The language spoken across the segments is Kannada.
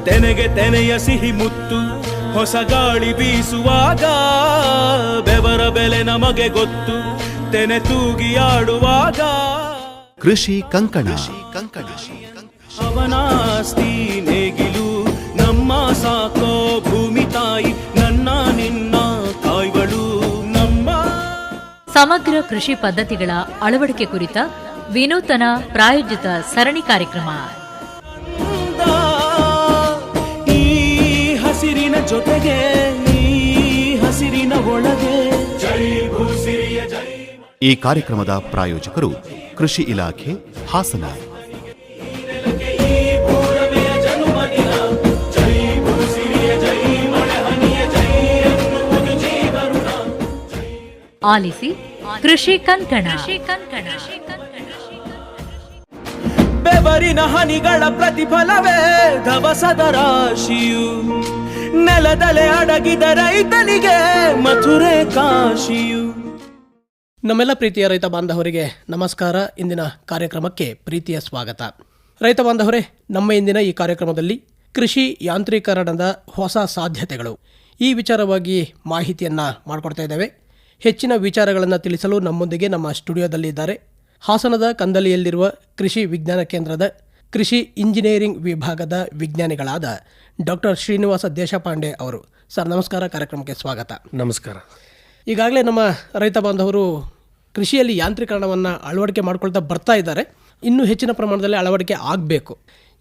ತೆನೆಗೆ ತೆನೆಯ ಸಿಹಿ ಮುತ್ತು ಹೊಸ ಗಾಳಿ ಬೀಸುವಾಗ ಬೆವರ ಬೆಲೆ ನಮಗೆ ಗೊತ್ತು ತೆನೆ ತೂಗಿ ಆಡುವಾಗ. ಕೃಷಿ ಕಂಕಣ. ಅವನಾಸ್ತಿ ನೇಗಿಲು ನಮ್ಮ ಸಾಕೋ ಭೂಮಿ ತಾಯಿ ನನ್ನ ನಿನ್ನ ಕಾಯ್ಗಳು ನಮ್ಮ. ಸಮಗ್ರ ಕೃಷಿ ಪದ್ಧತಿಗಳ ಅಳವಡಿಕೆ ಕುರಿತ ವಿನೂತನ ಪ್ರಾಯೋಜಿತ ಸರಣಿ ಕಾರ್ಯಕ್ರಮ. ಈ ಹಸಿರಿನ ಜೊತೆಗೆ ಈ ಹಸಿರಿನ ಒಳಗೆ ಜೈ ಭೂಸಿರಿಯ ಜೈ. ಈ ಕಾರ್ಯಕ್ರಮದ ಪ್ರಾಯೋಜಕರು ಕೃಷಿ ಇಲಾಖೆ, ಹಾಸನ. ಆಲಿಸಿ ಕೃಷಿ ಕಂಕಣ. ಬೆವರಿನ ಹನಿಗಳ ಪ್ರತಿಫಲವೇ ಧವಸದ ರಾಶಿಯು ನೆಲದಲೆ ಅಡಗಿದ ರೈತನಿಗೆ ಮಥುರೆ ಕಾಶಿಯು. ನಮ್ಮೆಲ್ಲ ಪ್ರೀತಿಯ ರೈತ ಬಾಂಧವರಿಗೆ ನಮಸ್ಕಾರ. ಇಂದಿನ ಕಾರ್ಯಕ್ರಮಕ್ಕೆ ಪ್ರೀತಿಯ ಸ್ವಾಗತ. ರೈತ ಬಾಂಧವರೇ, ನಮ್ಮ ಇಂದಿನ ಈ ಕಾರ್ಯಕ್ರಮದಲ್ಲಿ ಕೃಷಿ ಯಾಂತ್ರೀಕರಣದ ಹೊಸ ಸಾಧ್ಯತೆಗಳು ಈ ವಿಚಾರವಾಗಿ ಮಾಹಿತಿಯನ್ನು ಮಾಡಿಕೊಡ್ತಾ ಇದ್ದೇವೆ. ಹೆಚ್ಚಿನ ವಿಚಾರಗಳನ್ನು ತಿಳಿಸಲು ನಮ್ಮೊಂದಿಗೆ ನಮ್ಮ ಸ್ಟುಡಿಯೋದಲ್ಲಿದ್ದಾರೆ ಹಾಸನದ ಕಂದಲಿಯಲ್ಲಿರುವ ಕೃಷಿ ವಿಜ್ಞಾನ ಕೇಂದ್ರದ ಕೃಷಿ ಇಂಜಿನಿಯರಿಂಗ್ ವಿಭಾಗದ ವಿಜ್ಞಾನಿಗಳಾದ ಡಾಕ್ಟರ್ ಶ್ರೀನಿವಾಸ ದೇಶಪಾಂಡೆ ಅವರು. ಸರ್ ನಮಸ್ಕಾರ, ಕಾರ್ಯಕ್ರಮಕ್ಕೆ ಸ್ವಾಗತ. ನಮಸ್ಕಾರ. ಈಗಾಗಲೇ ನಮ್ಮ ರೈತ ಬಾಂಧವರು ಕೃಷಿಯಲ್ಲಿ ಯಾಂತ್ರೀಕರಣವನ್ನು ಅಳವಡಿಕೆ ಮಾಡ್ಕೊಳ್ತಾ ಬರ್ತಾ ಇದ್ದಾರೆ. ಇನ್ನೂ ಹೆಚ್ಚಿನ ಪ್ರಮಾಣದಲ್ಲಿ ಅಳವಡಿಕೆ ಆಗಬೇಕು.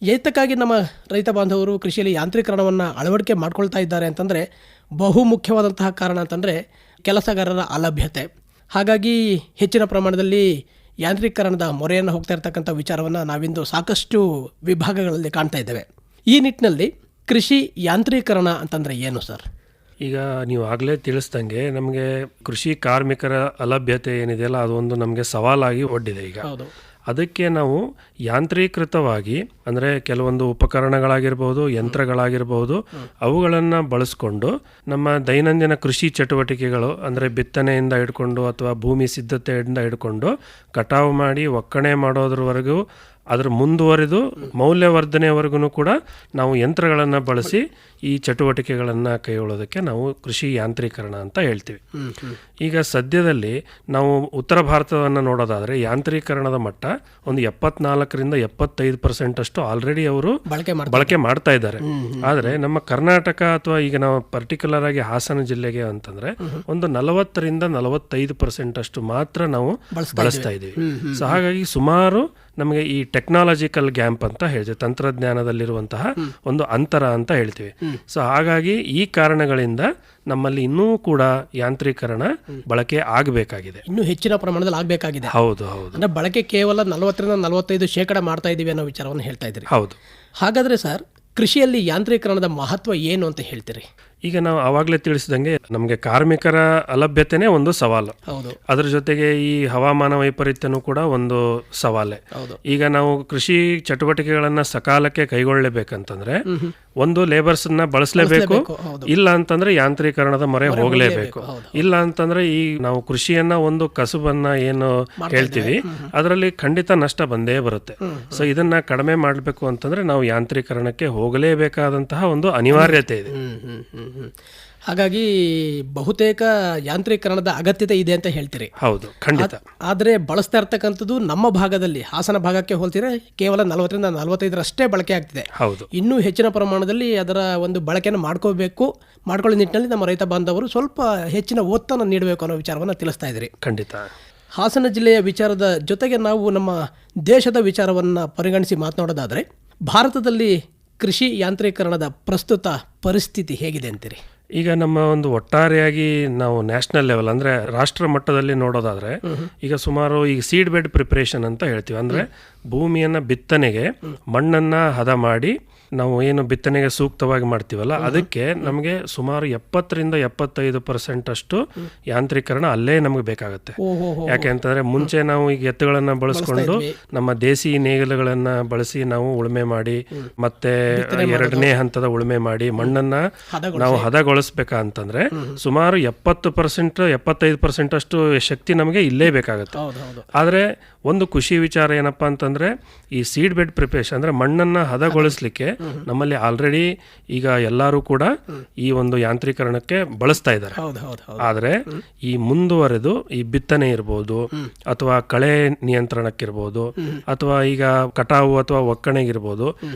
ಏತಕ್ಕಾಗಿ ನಮ್ಮ ರೈತ ಬಾಂಧವರು ಕೃಷಿಯಲ್ಲಿ ಯಾಂತ್ರೀಕರಣವನ್ನು ಅಳವಡಿಕೆ ಮಾಡ್ಕೊಳ್ತಾ ಇದ್ದಾರೆ ಅಂತಂದರೆ ಬಹು ಮುಖ್ಯವಾದಂತಹ ಕಾರಣ ಅಂತಂದರೆ ಕೆಲಸಗಾರರ ಅಲಭ್ಯತೆ. ಹಾಗಾಗಿ ಹೆಚ್ಚಿನ ಪ್ರಮಾಣದಲ್ಲಿ ಯಾಂತ್ರೀಕರಣದ ಮೊರೆಯನ್ನು ಹೋಗ್ತಾ ಇರ್ತಕ್ಕಂಥ ವಿಚಾರವನ್ನು ನಾವಿಂದು ಸಾಕಷ್ಟು ವಿಭಾಗಗಳಲ್ಲಿ ಕಾಣ್ತಾ ಇದ್ದೇವೆ. ಈ ನಿಟ್ಟಿನಲ್ಲಿ ಕೃಷಿ ಯಾಂತ್ರೀಕರಣ ಅಂತಂದರೆ ಏನು ಸರ್? ಈಗ ನೀವು ಆಗಲೇ ತಿಳಿಸ್ದಂಗೆ ನಮಗೆ ಕೃಷಿ ಕಾರ್ಮಿಕರ ಅಲಭ್ಯತೆ ಏನಿದೆಯಲ್ಲ ಅದೊಂದು ನಮಗೆ ಸವಾಲಾಗಿ ಒಡ್ಡಿದೆ. ಈಗ ಅದಕ್ಕೆ ನಾವು ಯಾಂತ್ರೀಕೃತವಾಗಿ ಅಂದರೆ ಕೆಲವೊಂದು ಉಪಕರಣಗಳಾಗಿರ್ಬೋದು, ಯಂತ್ರಗಳಾಗಿರ್ಬೋದು, ಅವುಗಳನ್ನು ಬಳಸ್ಕೊಂಡು ನಮ್ಮ ದೈನಂದಿನ ಕೃಷಿ ಚಟುವಟಿಕೆಗಳು ಅಂದರೆ ಬಿತ್ತನೆಯಿಂದ ಹಿಡ್ಕೊಂಡು ಅಥವಾ ಭೂಮಿ ಸಿದ್ಧತೆಯಿಂದ ಹಿಡ್ಕೊಂಡು ಕಟಾವು ಮಾಡಿ ಒಕ್ಕಣೆ ಮಾಡೋದ್ರವರೆಗೂ ಅದರ ಮುಂದುವರೆದು ಮೌಲ್ಯವರ್ಧನೆಯವರೆಗೂ ಕೂಡ ನಾವು ಯಂತ್ರಗಳನ್ನು ಬಳಸಿ ಈ ಚಟುವಟಿಕೆಗಳನ್ನು ಕೈಗೊಳ್ಳೋದಕ್ಕೆ ನಾವು ಕೃಷಿ ಯಾಂತ್ರೀಕರಣ ಅಂತ ಹೇಳ್ತೀವಿ. ಈಗ ಸದ್ಯದಲ್ಲಿ ನಾವು ಉತ್ತರ ಭಾರತವನ್ನು ನೋಡೋದಾದರೆ ಯಾಂತ್ರೀಕರಣದ ಮಟ್ಟ ಒಂದು 74-75% ಅಷ್ಟು ಆಲ್ರೆಡಿ ಅವರು ಬಳಕೆ ಮಾಡ್ತಾ ಇದ್ದಾರೆ. ಆದರೆ ನಮ್ಮ ಕರ್ನಾಟಕ ಅಥವಾ ಈಗ ನಾವು ಪರ್ಟಿಕ್ಯುಲರ್ ಆಗಿ ಹಾಸನ ಜಿಲ್ಲೆಗೆ ಅಂತಂದ್ರೆ ಒಂದು 40-45% ಅಷ್ಟು ಮಾತ್ರ ನಾವು ಬಳಸ್ತಾ ಇದ್ದೀವಿ. ಸೊ ಹಾಗಾಗಿ ಸುಮಾರು ನಮಗೆ ಈ ಟೆಕ್ನಾಲಜಿಕಲ್ ಗ್ಯಾಪ್ ಅಂತ ಹೇಳ್ತೀವಿ, ತಂತ್ರಜ್ಞಾನದಲ್ಲಿರುವಂತಹ ಒಂದು ಅಂತರ ಅಂತ ಹೇಳ್ತೀವಿ. ಸೊ ಹಾಗಾಗಿ ಈ ಕಾರಣಗಳಿಂದ ನಮ್ಮಲ್ಲಿ ಇನ್ನೂ ಕೂಡ ಯಾಂತ್ರೀಕರಣ ಬಳಕೆ ಆಗಬೇಕಾಗಿದೆ, ಇನ್ನೂ ಹೆಚ್ಚಿನ ಪ್ರಮಾಣದಲ್ಲಿ ಆಗಬೇಕಾಗಿದೆ. ಹೌದು ಹೌದು. ಅಂದರೆ ಬಳಕೆ ಕೇವಲ 40-45% ಮಾಡ್ತಾ ಇದ್ದೀವಿ ಅನ್ನೋ ವಿಚಾರವನ್ನು ಹೇಳ್ತಾ ಇದ್ದೀರಿ. ಹೌದು. ಹಾಗಾದರೆ ಸರ್, ಕೃಷಿಯಲ್ಲಿ ಯಾಂತ್ರೀಕರಣದ ಮಹತ್ವ ಏನು ಅಂತ ಹೇಳ್ತೀರಿ? ಈಗ ನಾವು ಆವಾಗಲೇ ತಿಳಿಸಿದಂಗೆ ನಮಗೆ ಕಾರ್ಮಿಕರ ಅಲಭ್ಯತೆನೇ ಒಂದು ಸವಾಲು. ಅದರ ಜೊತೆಗೆ ಈ ಹವಾಮಾನ ವೈಪರೀತ್ಯನೂ ಕೂಡ ಒಂದು ಸವಾಲೇ. ಈಗ ನಾವು ಕೃಷಿ ಚಟುವಟಿಕೆಗಳನ್ನ ಸಕಾಲಕ್ಕೆ ಕೈಗೊಳ್ಳಬೇಕಂತಂದ್ರೆ ಒಂದು ಲೇಬರ್ಸ್ನ ಬಳಸಲೇಬೇಕು, ಇಲ್ಲ ಅಂತಂದ್ರೆ ಯಾಂತ್ರೀಕರಣದ ಮೊರೆ ಹೋಗಲೇಬೇಕು. ಇಲ್ಲ ಅಂತಂದ್ರೆ ಈ ನಾವು ಕೃಷಿಯನ್ನ ಒಂದು ಕಸುಬನ್ನ ಏನು ಹೇಳ್ತೀವಿ ಅದರಲ್ಲಿ ಖಂಡಿತ ನಷ್ಟ ಬಂದೇ ಬರುತ್ತೆ. ಸೊ ಇದನ್ನ ಕಡಿಮೆ ಮಾಡಬೇಕು ಅಂತಂದ್ರೆ ನಾವು ಯಾಂತ್ರೀಕರಣಕ್ಕೆ ಹೋಗಲೇಬೇಕಾದಂತಹ ಒಂದು ಅನಿವಾರ್ಯತೆ ಇದೆ. ಹಾಗಾಗಿ ಬಹುತೇಕ ಯಾಂತ್ರೀಕರಣದ ಅಗತ್ಯತೆ ಇದೆ ಅಂತ ಹೇಳ್ತೀರಿ. ಹೌದು, ಖಂಡಿತ. ಆದರೆ ಬಳಸ್ತಾ ಇರ್ತಕ್ಕಂಥದ್ದು ನಮ್ಮ ಭಾಗದಲ್ಲಿ ಹಾಸನ ಭಾಗಕ್ಕೆ ಹೋಲ್ತಿದ್ರೆ ಕೇವಲ 40-45% ಬಳಕೆ ಆಗ್ತಿದೆ. ಹೌದು. ಇನ್ನೂ ಹೆಚ್ಚಿನ ಪ್ರಮಾಣದಲ್ಲಿ ಅದರ ಒಂದು ಬಳಕೆಯನ್ನು ಮಾಡ್ಕೊಳ್ಳೋ ನಿಟ್ಟಿನಲ್ಲಿ ನಮ್ಮ ರೈತ ಬಾಂಧವರು ಸ್ವಲ್ಪ ಹೆಚ್ಚಿನ ಒತ್ತನ್ನು ನೀಡಬೇಕು ಅನ್ನೋ ವಿಚಾರವನ್ನು ತಿಳಿಸ್ತಾ ಇದ್ರಿ. ಖಂಡಿತ. ಹಾಸನ ಜಿಲ್ಲೆಯ ವಿಚಾರದ ಜೊತೆಗೆ ನಾವು ನಮ್ಮ ದೇಶದ ವಿಚಾರವನ್ನು ಪರಿಗಣಿಸಿ ಮಾತನಾಡೋದಾದರೆ ಭಾರತದಲ್ಲಿ ಕೃಷಿ ಯಾಂತ್ರೀಕರಣದ ಪ್ರಸ್ತುತ ಪರಿಸ್ಥಿತಿ ಹೇಗಿದೆ ಅಂತೀರಿ? ಈಗ ನಮ್ಮ ಒಂದು ಒಟ್ಟಾರೆಯಾಗಿ ನಾವು ನ್ಯಾಷನಲ್ ಲೆವೆಲ್ ಅಂದರೆ ರಾಷ್ಟ್ರ ಮಟ್ಟದಲ್ಲಿ ನೋಡೋದಾದರೆ ಈಗ ಸುಮಾರು ಈಗ ಸೀಡ್ ಬೆಡ್ ಪ್ರಿಪರೇಷನ್ ಅಂತ ಹೇಳ್ತೀವಿ. ಅಂದರೆ ಭೂಮಿಯನ್ನು ಬಿತ್ತನೆಗೆ ಮಣ್ಣನ್ನು ಹದ ಮಾಡಿ ನಾವು ಏನು ಬಿತ್ತನೆಗೆ ಸೂಕ್ತವಾಗಿ ಮಾಡ್ತೀವಲ್ಲ ಅದಕ್ಕೆ ನಮಗೆ ಸುಮಾರು 70-75% ಅಷ್ಟು ಯಾಂತ್ರೀಕರಣ ಅಲ್ಲೇ ನಮಗೆ ಬೇಕಾಗುತ್ತೆ. ಯಾಕೆ ಅಂತಂದ್ರೆ ಮುಂಚೆ ನಾವು ಈಗ ಎತ್ತುಗಳನ್ನ ಬಳಸ್ಕೊಂಡು ನಮ್ಮ ದೇಸಿ ನೇಗಿಲುಗಳನ್ನ ಬಳಸಿ ನಾವು ಉಳುಮೆ ಮಾಡಿ ಮತ್ತೆ ಎರಡನೇ ಹಂತದ ಉಳುಮೆ ಮಾಡಿ ಮಣ್ಣನ್ನ ನಾವು ಹದಗೊಳಿಸ್ಬೇಕಂತಂದ್ರೆ ಸುಮಾರು 70%-75% ಅಷ್ಟು ಶಕ್ತಿ ನಮಗೆ ಇಲ್ಲೇ ಬೇಕಾಗುತ್ತೆ. ಆದ್ರೆ ಒಂದು ಖುಷಿ ವಿಚಾರ ಏನಪ್ಪ ಅಂತಂದರೆ ಈ ಸೀಡ್ ಬೆಡ್ ಪ್ರಿಪರೇಷನ್ ಅಂದರೆ ಮಣ್ಣನ್ನು ಹದಗೊಳಿಸ್ಲಿಕ್ಕೆ ನಮ್ಮಲ್ಲಿ ಆಲ್ರೆಡಿ ಈಗ ಎಲ್ಲರೂ ಕೂಡ ಈ ಒಂದು ಯಾಂತ್ರೀಕರಣಕ್ಕೆ ಬಳಸ್ತಾ ಇದ್ದಾರೆ. ಆದರೆ ಈ ಮುಂದುವರೆದು ಈ ಬಿತ್ತನೆ ಇರ್ಬೋದು ಅಥವಾ ಕಳೆ ನಿಯಂತ್ರಣಕ್ಕಿರ್ಬೋದು ಅಥವಾ ಈಗ ಕಟಾವು ಅಥವಾ ಒಕ್ಕಣೆಗಿರ್ಬೋದು,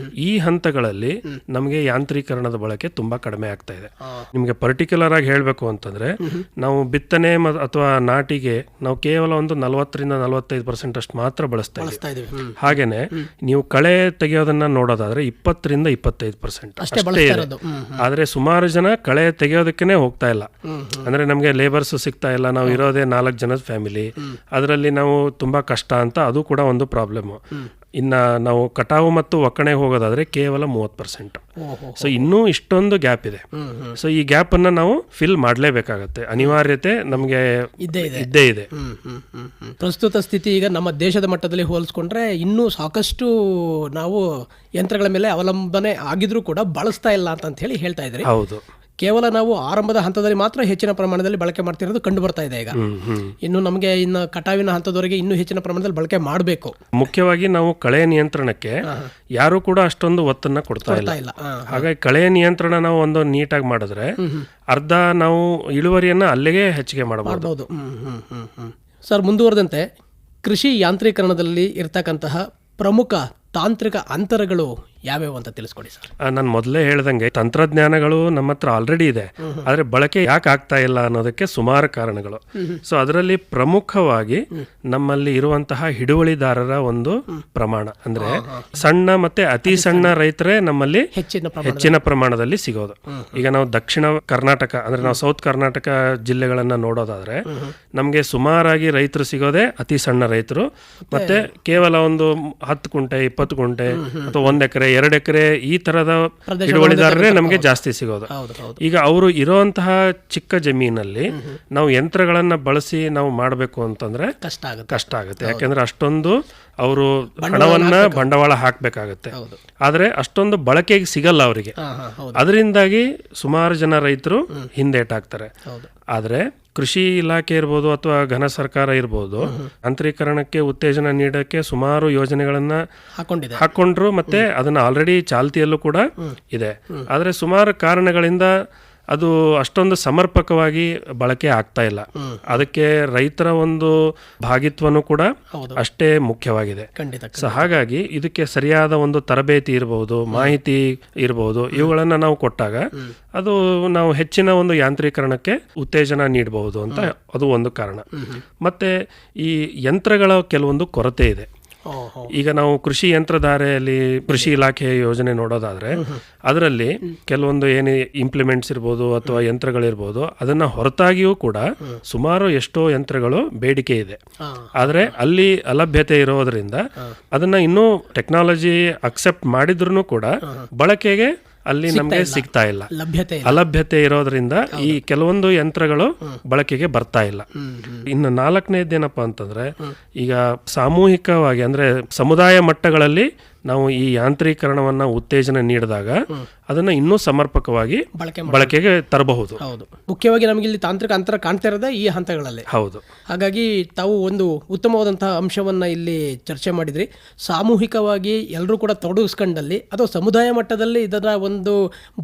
ಈ ಹಂತಗಳಲ್ಲಿ ನಮಗೆ ಯಾಂತ್ರೀಕರಣದ ಬಳಕೆ ತುಂಬಾ ಕಡಿಮೆ ಆಗ್ತಾ ಇದೆ. ನಿಮಗೆ ಪರ್ಟಿಕ್ಯುಲರ್ ಆಗಿ ಹೇಳಬೇಕು ಅಂತಂದ್ರೆ ನಾವು ಬಿತ್ತನೆ ಅಥವಾ ನಾಟಿಗೆ ನಾವು ಕೇವಲ ಒಂದು 40-45% ಅಷ್ಟು ಮಾತ್ರ ಬಳಸ್ತಾ ಇದ್ದೀವಿ. ಹಾಗೇನೆ ನೀವು ಕಳೆ ತೆಗೆಯೋದನ್ನ ನೋಡೋದಾದ್ರೆ 20-25% ಅಷ್ಟೇ ಇದೆ. ಆದ್ರೆ ಸುಮಾರು ಜನ ಕಳೆ ತೆಗೆಯೋದಕ್ಕೆ ಹೋಗ್ತಾ ಇಲ್ಲ. ಅಂದ್ರೆ ನಮ್ಗೆ ಲೇಬರ್ಸ್ ಸಿಗ್ತಾ ಇಲ್ಲ, ನಾವು ಇರೋದೇ 4 ಜನದ ಫ್ಯಾಮಿಲಿ, ಅದರಲ್ಲಿ ನಾವು ತುಂಬಾ ಕಷ್ಟ ಅಂತ ಅದು ಕೂಡ ಒಂದು ಪ್ರಾಬ್ಲಮ್. ಇನ್ನು ನಾವು ಕಟಾವು ಮತ್ತು ಒಕ್ಕಣೆಗೆ ಹೋಗೋದಾದ್ರೆ ಕೇವಲ 30%. ಸೊ ಇನ್ನೂ ಇಷ್ಟೊಂದು ಗ್ಯಾಪ್ ಇದೆ. ಸೊ ಈ ಗ್ಯಾಪ್ ಅನ್ನ ನಾವು ಫಿಲ್ ಮಾಡಲೇಬೇಕಾಗತ್ತೆ, ಅನಿವಾರ್ಯತೆ ನಮಗೆ ಇದ್ದೇ ಇದೆ. ಪ್ರಸ್ತುತ ಸ್ಥಿತಿ ಈಗ ನಮ್ಮ ದೇಶದ ಮಟ್ಟದಲ್ಲಿ ಹೋಲಿಸ್ಕೊಂಡ್ರೆ ಇನ್ನೂ ಸಾಕಷ್ಟು ನಾವು ಯಂತ್ರಗಳ ಮೇಲೆ ಅವಲಂಬನೆ ಆಗಿದ್ರೂ ಕೂಡ ಬಳಸ್ತಾ ಇಲ್ಲ ಅಂತ ಹೇಳಿ ಹೇಳ್ತಾ ಇದ್ರಿ. ಹೌದು, ಕೇವಲ ನಾವು ಆರಂಭದ ಹಂತದಲ್ಲಿ ಮಾತ್ರ ಹೆಚ್ಚಿನ ಪ್ರಮಾಣದಲ್ಲಿ ಬಳಕೆ ಮಾಡ್ತಿರೋದು ಕಂಡು ಬರ್ತಾ ಇದೆ. ಈಗ ಇನ್ನು ನಮಗೆ ಇನ್ನು ಕಟಾವಿನ ಹಂತದವರೆಗೆ ಇನ್ನೂ ಹೆಚ್ಚಿನ ಪ್ರಮಾಣದಲ್ಲಿ ಬಳಕೆ ಮಾಡಬೇಕು. ಮುಖ್ಯವಾಗಿ ನಾವು ಕಳೆ ನಿಯಂತ್ರಣಕ್ಕೆ ಯಾರು ಕೂಡ ಅಷ್ಟೊಂದು ಒತ್ತನ್ನ ಕೊಡ್ತಾ ಇಲ್ಲ. ಹಾಗಾಗಿ ಕಳೆ ನಿಯಂತ್ರಣ ನಾವು ಒಂದು ನೀಟಾಗಿ ಮಾಡಿದ್ರೆ ಅರ್ಧ ನಾವು ಇಳುವರಿಯನ್ನ ಅಲ್ಲಿಗೆ ಹೆಚ್ಚಿಗೆ ಮಾಡಬಹುದು. ಸರ್, ಮುಂದುವರೆದಂತೆ ಕೃಷಿ ಯಾಂತ್ರೀಕರಣದಲ್ಲಿ ಇರ್ತಕ್ಕಂತಹ ಪ್ರಮುಖ ತಾಂತ್ರಿಕ ಅಂತರಗಳು ಯಾವ್ಯಾವ ಅಂತ ತಿಳಿಸ್ಕೊಡಿ ಸರ್. ನಾನು ಮೊದಲೇ ಹೇಳ್ದಂಗೆ ತಂತ್ರಜ್ಞಾನಗಳು ನಮ್ಮ ಹತ್ರ ಆಲ್ರೆಡಿ ಇದೆ, ಆದ್ರೆ ಬಳಕೆ ಯಾಕೆ ಆಗ್ತಾ ಇಲ್ಲ ಅನ್ನೋದಕ್ಕೆ ಸುಮಾರು ಕಾರಣಗಳು. ಸೊ ಅದರಲ್ಲಿ ಪ್ರಮುಖವಾಗಿ ನಮ್ಮಲ್ಲಿ ಇರುವಂತಹ ಹಿಡುವಳಿದಾರರ ಒಂದು ಪ್ರಮಾಣ, ಅಂದ್ರೆ ಸಣ್ಣ ಮತ್ತೆ ಅತಿ ಸಣ್ಣ ರೈತರೇ ನಮ್ಮಲ್ಲಿ ಹೆಚ್ಚಿನ ಪ್ರಮಾಣದಲ್ಲಿ ಸಿಗೋದು. ಈಗ ನಾವು ದಕ್ಷಿಣ ಕರ್ನಾಟಕ ಅಂದ್ರೆ ನಾವು ಸೌತ್ ಕರ್ನಾಟಕ ಜಿಲ್ಲೆಗಳನ್ನ ನೋಡೋದಾದ್ರೆ ನಮ್ಗೆ ಸುಮಾರಾಗಿ ರೈತರು ಸಿಗೋದೇ ಅತಿ ಸಣ್ಣ ರೈತರು, ಮತ್ತೆ ಕೇವಲ ಒಂದು 10 ಗುಂಟೆ 20 ಗುಂಟೆ ಅಥವಾ 1 ಎಕರೆ 2 ಎಕರೆ ಈ ತರದ ಹಿಡುವಳಿದಾರರೇ ನಮಗೆ ಜಾಸ್ತಿ ಸಿಗೋದು. ಈಗ ಅವರು ಇರೋಂತಹ ಚಿಕ್ಕ ಜಮೀನಲ್ಲಿ ನಾವು ಯಂತ್ರಗಳನ್ನ ಬಳಸಿ ನಾವು ಮಾಡಬೇಕು ಅಂತಂದ್ರೆ ಕಷ್ಟ ಆಗುತ್ತೆ. ಯಾಕೆಂದ್ರೆ ಅಷ್ಟೊಂದು ಅವರು ಹಣವನ್ನ ಬಂಡವಾಳ ಹಾಕ್ಬೇಕಾಗತ್ತೆ, ಆದ್ರೆ ಅಷ್ಟೊಂದು ಬಳಕೆಗೆ ಸಿಗಲ್ಲ ಅವರಿಗೆ. ಅದರಿಂದಾಗಿ ಸುಮಾರು ಜನ ರೈತರು ಹಿಂದೇಟಾಗ್ತಾರೆ. ಆದ್ರೆ ಕೃಷಿ ಇಲಾಖೆ ಇರ್ಬೋದು ಅಥವಾ ಘನ ಸರ್ಕಾರ ಇರ್ಬೋದು, ಯಾಂತ್ರೀಕರಣಕ್ಕೆ ಉತ್ತೇಜನ ನೀಡಕ್ಕೆ ಸುಮಾರು ಯೋಜನೆಗಳನ್ನ ಹಾಕೊಂಡ್ರು, ಮತ್ತೆ ಅದನ್ನ ಆಲ್ರೆಡಿ ಚಾಲ್ತಿಯಲ್ಲೂ ಕೂಡ ಇದೆ. ಆದ್ರೆ ಸುಮಾರು ಕಾರಣಗಳಿಂದ ಅದು ಅಷ್ಟೊಂದು ಸಮರ್ಪಕವಾಗಿ ಬಳಕೆ ಆಗ್ತಾ ಇಲ್ಲ. ಅದಕ್ಕೆ ರೈತರ ಒಂದು ಭಾಗಿತ್ವನೂ ಕೂಡ ಅಷ್ಟೇ ಮುಖ್ಯವಾಗಿದೆ. ಸೊ ಹಾಗಾಗಿ ಇದಕ್ಕೆ ಸರಿಯಾದ ಒಂದು ತರಬೇತಿ ಇರಬಹುದು, ಮಾಹಿತಿ ಇರಬಹುದು, ಇವುಗಳನ್ನ ನಾವು ಕೊಟ್ಟಾಗ ಅದು ನಾವು ಹೆಚ್ಚಿನ ಒಂದು ಯಾಂತ್ರೀಕರಣಕ್ಕೆ ಉತ್ತೇಜನ ನೀಡಬಹುದು ಅಂತ ಅದು ಒಂದು ಕಾರಣ. ಮತ್ತೆ ಈ ಯಂತ್ರಗಳ ಕೆಲವೊಂದು ಕೊರತೆ ಇದೆ. ಈಗ ನಾವು ಕೃಷಿ ಯಂತ್ರಧಾರೆಯಲ್ಲಿ ಕೃಷಿ ಇಲಾಖೆ ಯೋಜನೆ ನೋಡೋದಾದ್ರೆ ಅದರಲ್ಲಿ ಕೆಲವೊಂದು ಏನು ಇಂಪ್ಲಿಮೆಂಟ್ಸ್ ಇರ್ಬೋದು ಅಥವಾ ಯಂತ್ರಗಳಿರ್ಬೋದು, ಅದನ್ನ ಹೊರತಾಗಿಯೂ ಕೂಡ ಸುಮಾರು ಎಷ್ಟೋ ಯಂತ್ರಗಳು ಬೇಡಿಕೆ ಇದೆ. ಆದ್ರೆ ಅಲ್ಲಿ ಅಲಭ್ಯತೆ ಇರೋದ್ರಿಂದ ಅದನ್ನ ಇನ್ನೂ ಟೆಕ್ನಾಲಜಿ ಅಕ್ಸೆಪ್ಟ್ ಮಾಡಿದ್ರು ಕೂಡ ಬಳಕೆಗೆ ಅಲ್ಲಿ ನಮಗೆ ಸಿಗ್ತಾ ಇಲ್ಲ. ಅಲಭ್ಯತೆ ಇರೋದ್ರಿಂದ ಈ ಕೆಲವೊಂದು ಯಂತ್ರಗಳು ಬಳಕೆಗೆ ಬರ್ತಾ ಇಲ್ಲ. ಇನ್ನು 4ನೇದೇನಪ್ಪ ಅಂತಂದ್ರೆ ಈಗ ಸಾಮೂಹಿಕವಾಗಿ ಅಂದ್ರೆ ಸಮುದಾಯ ಮಟ್ಟಗಳಲ್ಲಿ ನಾವು ಈ ಯಾಂತ್ರೀಕರಣವನ್ನ ಉತ್ತೇಜನ ನೀಡಿದಾಗ ಅದನ್ನ ಇನ್ನೂ ಸಮರ್ಪಕವಾಗಿ ಬಳಕೆಗೆ ತರಬಹುದು. ಮುಖ್ಯವಾಗಿ ನಮಗೆ ಇಲ್ಲಿ ತಾಂತ್ರಿಕ ಅಂತರ ಕಾಣ್ತಾ ಇರೋದೇ ಈ ಹಂತಗಳಲ್ಲಿ. ಹೌದು. ಹಾಗಾಗಿ ತಾವು ಒಂದು ಉತ್ತಮವಾದಂತಹ ಅಂಶವನ್ನ ಇಲ್ಲಿ ಚರ್ಚೆ ಮಾಡಿದ್ರಿ. ಸಾಮೂಹಿಕವಾಗಿ ಎಲ್ಲರೂ ಕೂಡ ತೊಡಗಿಸ್ಕೊಂಡಲ್ಲಿ ಅಥವಾ ಸಮುದಾಯ ಮಟ್ಟದಲ್ಲಿ ಇದರ ಒಂದು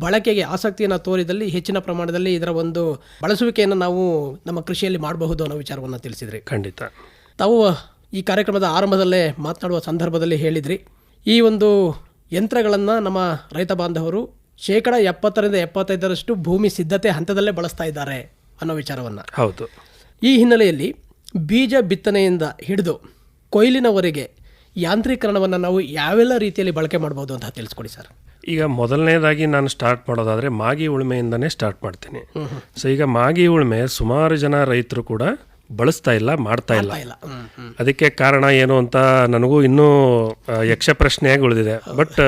ಬಳಕೆಗೆ ಆಸಕ್ತಿಯನ್ನು ತೋರಿದಲ್ಲಿ ಹೆಚ್ಚಿನ ಪ್ರಮಾಣದಲ್ಲಿ ಇದರ ಒಂದು ಬಳಸುವಿಕೆಯನ್ನು ನಾವು ನಮ್ಮ ಕೃಷಿಯಲ್ಲಿ ಮಾಡಬಹುದು ಅನ್ನೋ ವಿಚಾರವನ್ನು ತಿಳಿಸಿದ್ರಿ. ಖಂಡಿತ. ತಾವು ಈ ಕಾರ್ಯಕ್ರಮದ ಆರಂಭದಲ್ಲೇ ಮಾತನಾಡುವ ಸಂದರ್ಭದಲ್ಲಿ ಹೇಳಿದ್ರಿ, ಈ ಒಂದು ಯಂತ್ರಗಳನ್ನು ನಮ್ಮ ರೈತ ಬಾಂಧವರು 70-75% ಭೂಮಿ ಸಿದ್ಧತೆ ಹಂತದಲ್ಲೇ ಬಳಸ್ತಾ ಇದ್ದಾರೆ ಅನ್ನೋ ವಿಚಾರವನ್ನು. ಹೌದು. ಈ ಹಿನ್ನೆಲೆಯಲ್ಲಿ ಬೀಜ ಬಿತ್ತನೆಯಿಂದ ಹಿಡಿದು ಕೊಯ್ಲಿನವರೆಗೆ ಯಾಂತ್ರೀಕರಣವನ್ನು ನಾವು ಯಾವೆಲ್ಲ ರೀತಿಯಲ್ಲಿ ಬಳಕೆ ಮಾಡಬಹುದು ಅಂತ ತಿಳಿಸ್ಕೊಡಿ ಸರ್. ಈಗ ಮೊದಲನೇದಾಗಿ ನಾನು ಸ್ಟಾರ್ಟ್ ಮಾಡೋದಾದ್ರೆ ಮಾಗಿ ಉಳುಮೆಯಿಂದನೇ ಸ್ಟಾರ್ಟ್ ಮಾಡ್ತೀನಿ. ಸೊ ಈಗ ಮಾಗಿ ಉಳುಮೆ ಸುಮಾರು ಜನ ರೈತರು ಕೂಡ ಬಳಸ್ತಾ ಇಲ್ಲ, ಮಾಡ್ತಾ ಇಲ್ಲ. ಅದಕ್ಕೆ ಕಾರಣ ಏನು ಅಂತ ನನಗೂ ಇನ್ನೂ ಯಕ್ಷ ಪ್ರಶ್ನೆಯಾಗಿ ಉಳಿದಿದೆ. ಬಟ್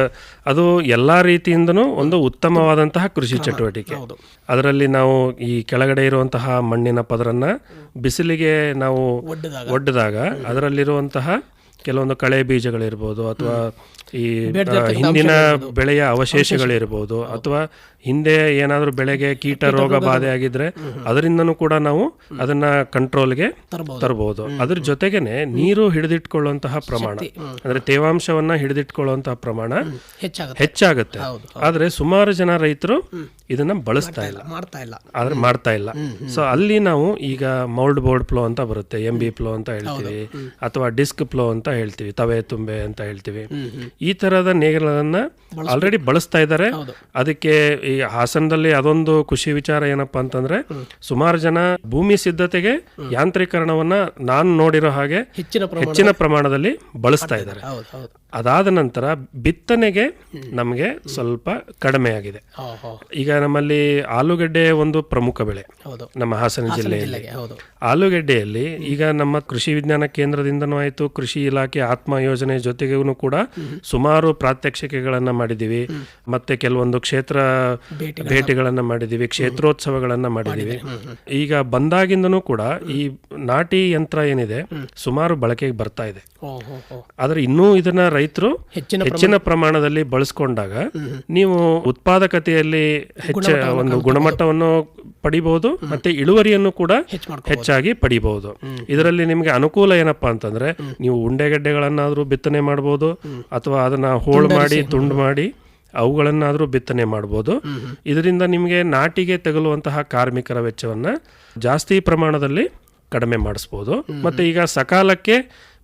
ಅದು ಎಲ್ಲ ರೀತಿಯಿಂದನೂ ಒಂದು ಉತ್ತಮವಾದಂತಹ ಕೃಷಿ ಚಟುವಟಿಕೆ. ಅದರಲ್ಲಿ ನಾವು ಈ ಕೆಳಗಡೆ ಇರುವಂತಹ ಮಣ್ಣಿನ ಪದರನ್ನ ಬಿಸಿಲಿಗೆ ನಾವು ಒಡ್ಡಿದಾಗ ಅದರಲ್ಲಿರುವಂತಹ ಕೆಲವೊಂದು ಕಳೆ ಬೀಜಗಳಿರ್ಬೋದು ಅಥವಾ ಈ ಹಿಂದಿನ ಬೆಳೆಯ ಅವಶೇಷಗಳಿರ್ಬೋದು ಅಥವಾ ಹಿಂದೆ ಏನಾದರೂ ಬೆಳೆಗೆ ಕೀಟ ರೋಗ ಬಾಧೆ ಆಗಿದ್ರೆ ಅದರಿಂದನೂ ಕೂಡ ನಾವು ಅದನ್ನ ಕಂಟ್ರೋಲ್ಗೆ ತರಬಹುದು. ಅದ್ರ ಜೊತೆಗೇನೆ ನೀರು ಹಿಡಿದಿಟ್ಕೊಳ್ಳುವಂತಹ ಪ್ರಮಾಣ ಅಂದ್ರೆ ತೇವಾಂಶವನ್ನ ಹಿಡಿದಿಟ್ಕೊಳ್ಳುವಂತಹ ಪ್ರಮಾಣ ಹೆಚ್ಚಾಗುತ್ತೆ. ಆದ್ರೆ ಸುಮಾರು ಜನ ರೈತರು ಇದನ್ನ ಬಳಸ್ತಾ ಇಲ್ಲ, ಆದ್ರೆ ಮಾಡ್ತಾ ಇಲ್ಲ. ಸೊ ಅಲ್ಲಿ ನಾವು ಈಗ ಮೌಲ್ಡ್ ಬೋರ್ಡ್ ಫ್ಲೋ ಅಂತ ಬರುತ್ತೆ, MB ಫ್ಲೋ ಅಂತ ಹೇಳ್ತೀವಿ ಅಥವಾ ಡಿಸ್ಕ್ ಫ್ಲೋ ಅಂತ ಹೇಳ್ತೀವಿ, ತವೆ ತುಂಬೆ ಅಂತ ಹೇಳ್ತೀವಿ. ಈ ತರದ ನೇಗಿಲನ್ನ ಆಲ್ರೆಡಿ ಬಳಸ್ತಾ ಇದ್ದಾರೆ. ಅದಕ್ಕೆ ಈ ಹಾಸನದಲ್ಲಿ ಅದೊಂದು ಖುಷಿ ವಿಚಾರ ಏನಪ್ಪಾ ಅಂತಂದ್ರೆ ಸುಮಾರು ಜನ ಭೂಮಿ ಸಿದ್ಧತೆಗೆ ಯಾಂತ್ರೀಕರಣವನ್ನ ನಾನು ನೋಡಿರೋ ಹಾಗೆ ಹೆಚ್ಚಿನ ಪ್ರಮಾಣದಲ್ಲಿ ಬಳಸ್ತಾ ಇದ್ದಾರೆ. ಅದಾದ ನಂತರ ಬಿತ್ತನೆಗೆ ನಮಗೆ ಸ್ವಲ್ಪ ಕಡಿಮೆ ಆಗಿದೆ. ಈಗ ನಮ್ಮಲ್ಲಿ ಆಲೂಗಡ್ಡೆ ಒಂದು ಪ್ರಮುಖ ಬೆಳೆ ನಮ್ಮ ಹಾಸನ ಜಿಲ್ಲೆಯಲ್ಲಿ. ಆಲೂಗಡ್ಡೆಯಲ್ಲಿ ಈಗ ನಮ್ಮ ಕೃಷಿ ವಿಜ್ಞಾನ ಕೇಂದ್ರದಿಂದನೂ ಆಯ್ತು, ಕೃಷಿ ಇಲಾಖೆ ಆತ್ಮ ಯೋಜನೆ ಜೊತೆಗೂ ಕೂಡ ಸುಮಾರು ಪ್ರಾತ್ಯಕ್ಷಿಕೆಗಳನ್ನ ಮಾಡಿದೀವಿ, ಮತ್ತೆ ಕೆಲವೊಂದು ಕ್ಷೇತ್ರ ಭೇಟಿಗಳನ್ನ ಮಾಡಿದೀವಿ, ಕ್ಷೇತ್ರೋತ್ಸವಗಳನ್ನ ಮಾಡಿದೀವಿ. ಈಗ ಬಂದಾಗಿಂದನೂ ಕೂಡ ಈ ನಾಟಿ ಯಂತ್ರ ಏನಿದೆ ಸುಮಾರು ಬಳಕೆಗೆ ಬರ್ತಾ ಇದೆ. ಆದ್ರೆ ಇನ್ನೂ ಇದನ್ನ ರೈತರು ಹೆಚ್ಚಿನ ಪ್ರಮಾಣದಲ್ಲಿ ಬಳಸ್ಕೊಂಡಾಗ ನೀವು ಉತ್ಪಾದಕತೆಯಲ್ಲಿ ಒಂದು ಗುಣಮಟ್ಟವನ್ನು ಪಡಿಬಹುದು, ಮತ್ತೆ ಇಳುವರಿಯನ್ನು ಕೂಡ ಹೆಚ್ಚಾಗಿ ಪಡಿಬಹುದು. ಇದರಲ್ಲಿ ನಿಮ್ಗೆ ಅನುಕೂಲ ಏನಪ್ಪಾ ಅಂತಂದ್ರೆ ನೀವು ಉಂಡೆಗಡ್ಡೆಗಳನ್ನಾದ್ರೂ ಬಿತ್ತನೆ ಮಾಡಬಹುದು ಅಥವಾ ಅದನ್ನ ಹೋಳು ಮಾಡಿ ತುಂಡು ಮಾಡಿ ಅವುಗಳನ್ನಾದ್ರೂ ಬಿತ್ತನೆ ಮಾಡಬಹುದು. ಇದರಿಂದ ನಿಮಗೆ ನಾಟಿಗೆ ತಗುಲುವಂತಹ ಕಾರ್ಮಿಕರ ವೆಚ್ಚವನ್ನ ಜಾಸ್ತಿ ಪ್ರಮಾಣದಲ್ಲಿ ಕಡಿಮೆ ಮಾಡಿಸಬಹುದು. ಮತ್ತೆ ಈಗ ಸಕಾಲಕ್ಕೆ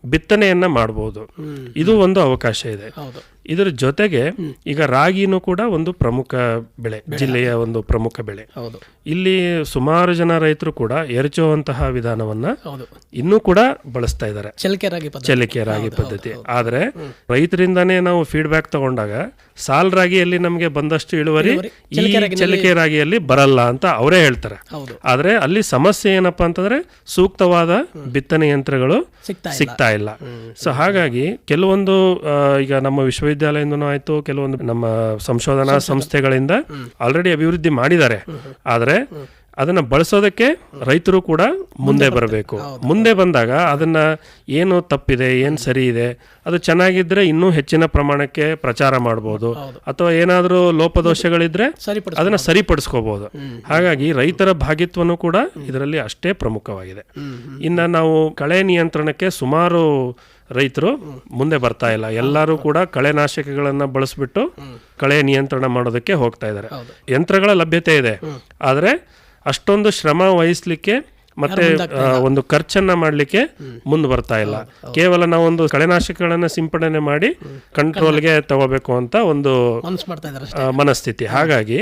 ಬಿತ್ತನೆಯನ್ನ ಮಾಡಬಹುದು. ಇದು ಒಂದು ಅವಕಾಶ ಇದೆ. ಇದರ ಜೊತೆಗೆ ಈಗ ರಾಗಿನೂ ಕೂಡ ಒಂದು ಪ್ರಮುಖ ಬೆಳೆ, ಜಿಲ್ಲೆಯ ಒಂದು ಪ್ರಮುಖ ಬೆಳೆ. ಇಲ್ಲಿ ಸುಮಾರು ಜನ ರೈತರು ಕೂಡ ಎರಚುವಂತಹ ವಿಧಾನವನ್ನ ಇನ್ನೂ ಕೂಡ ಬಳಸ್ತಾ ಇದ್ದಾರೆ, ಚಲಿಕೆ ರಾಗಿ ಪದ್ಧತಿ. ಆದ್ರೆ ರೈತರಿಂದಾನೇ ನಾವು ಫೀಡ್ಬ್ಯಾಕ್ ತಗೊಂಡಾಗ ಸಾಲ್ ರಾಗಿಯಲ್ಲಿ ನಮಗೆ ಬಂದಷ್ಟು ಇಳುವರಿ ಈ ಚಲಿಕೆ ರಾಗಿಯಲ್ಲಿ ಬರಲ್ಲ ಅಂತ ಅವರೇ ಹೇಳ್ತಾರೆ. ಆದ್ರೆ ಅಲ್ಲಿ ಸಮಸ್ಯೆ ಏನಪ್ಪಾ ಅಂತಂದ್ರೆ ಸೂಕ್ತವಾದ ಬಿತ್ತನೆ ಯಂತ್ರಗಳು ಸಿಗ್ತಾ ಇಲ್ಲ. ಸೊ ಹಾಗಾಗಿ ಕೆಲವೊಂದು ಈಗ ನಮ್ಮ ವಿಶ್ವವಿದ್ಯಾಲಯದಿಂದನೂ ಆಯ್ತು, ಕೆಲವೊಂದು ನಮ್ಮ ಸಂಶೋಧನಾ ಸಂಸ್ಥೆಗಳಿಂದ ಆಲ್ರೆಡಿ ಅಭಿವೃದ್ಧಿ ಮಾಡಿದ್ದಾರೆ. ಆದ್ರೆ ಅದನ್ನ ಬಳಸೋದಕ್ಕೆ ರೈತರು ಕೂಡ ಮುಂದೆ ಬರಬೇಕು. ಮುಂದೆ ಬಂದಾಗ ಅದನ್ನ ಏನು ತಪ್ಪಿದೆ, ಏನು ಸರಿ ಇದೆ, ಅದು ಚೆನ್ನಾಗಿದ್ರೆ ಇನ್ನೂ ಹೆಚ್ಚಿನ ಪ್ರಮಾಣಕ್ಕೆ ಪ್ರಚಾರ ಮಾಡಬಹುದು, ಅಥವಾ ಏನಾದರೂ ಲೋಪದೋಷಗಳಿದ್ರೆ ಅದನ್ನ ಸರಿಪಡಿಸ್ಕೋಬಹುದು. ಹಾಗಾಗಿ ರೈತರ ಭಾಗಿತ್ವನೂ ಕೂಡ ಇದರಲ್ಲಿ ಅಷ್ಟೇ ಪ್ರಮುಖವಾಗಿದೆ. ಇನ್ನು ನಾವು ಕಳೆ ನಿಯಂತ್ರಣಕ್ಕೆ ಸುಮಾರು ರೈತರು ಮುಂದೆ ಬರ್ತಾ ಇಲ್ಲ. ಎಲ್ಲರೂ ಕೂಡ ಕಳೆನಾಶಕಗಳನ್ನ ಬಳಸ್ಬಿಟ್ಟು ಕಳೆ ನಿಯಂತ್ರಣ ಮಾಡೋದಕ್ಕೆ ಹೋಗ್ತಾ ಇದ್ದಾರೆ. ಯಂತ್ರಗಳ ಲಭ್ಯತೆ ಇದೆ, ಆದ್ರೆ ಅಷ್ಟೊಂದು ಶ್ರಮ ವಹಿಸ್ಲಿಕ್ಕೆ ಮತ್ತೆ ಒಂದು ಖರ್ಚನ್ನ ಮಾಡ್ಲಿಕ್ಕೆ ಮುಂದೆ ಬರ್ತಾ ಇಲ್ಲ. ಕೇವಲ ನಾವೊಂದು ಕಳೆನಾಶಕಗಳನ್ನ ಸಿಂಪಡಣೆ ಮಾಡಿ ಕಂಟ್ರೋಲ್ಗೆ ತಗೋಬೇಕು ಅಂತ ಒಂದು ಮನಸ್ಥಿತಿ. ಹಾಗಾಗಿ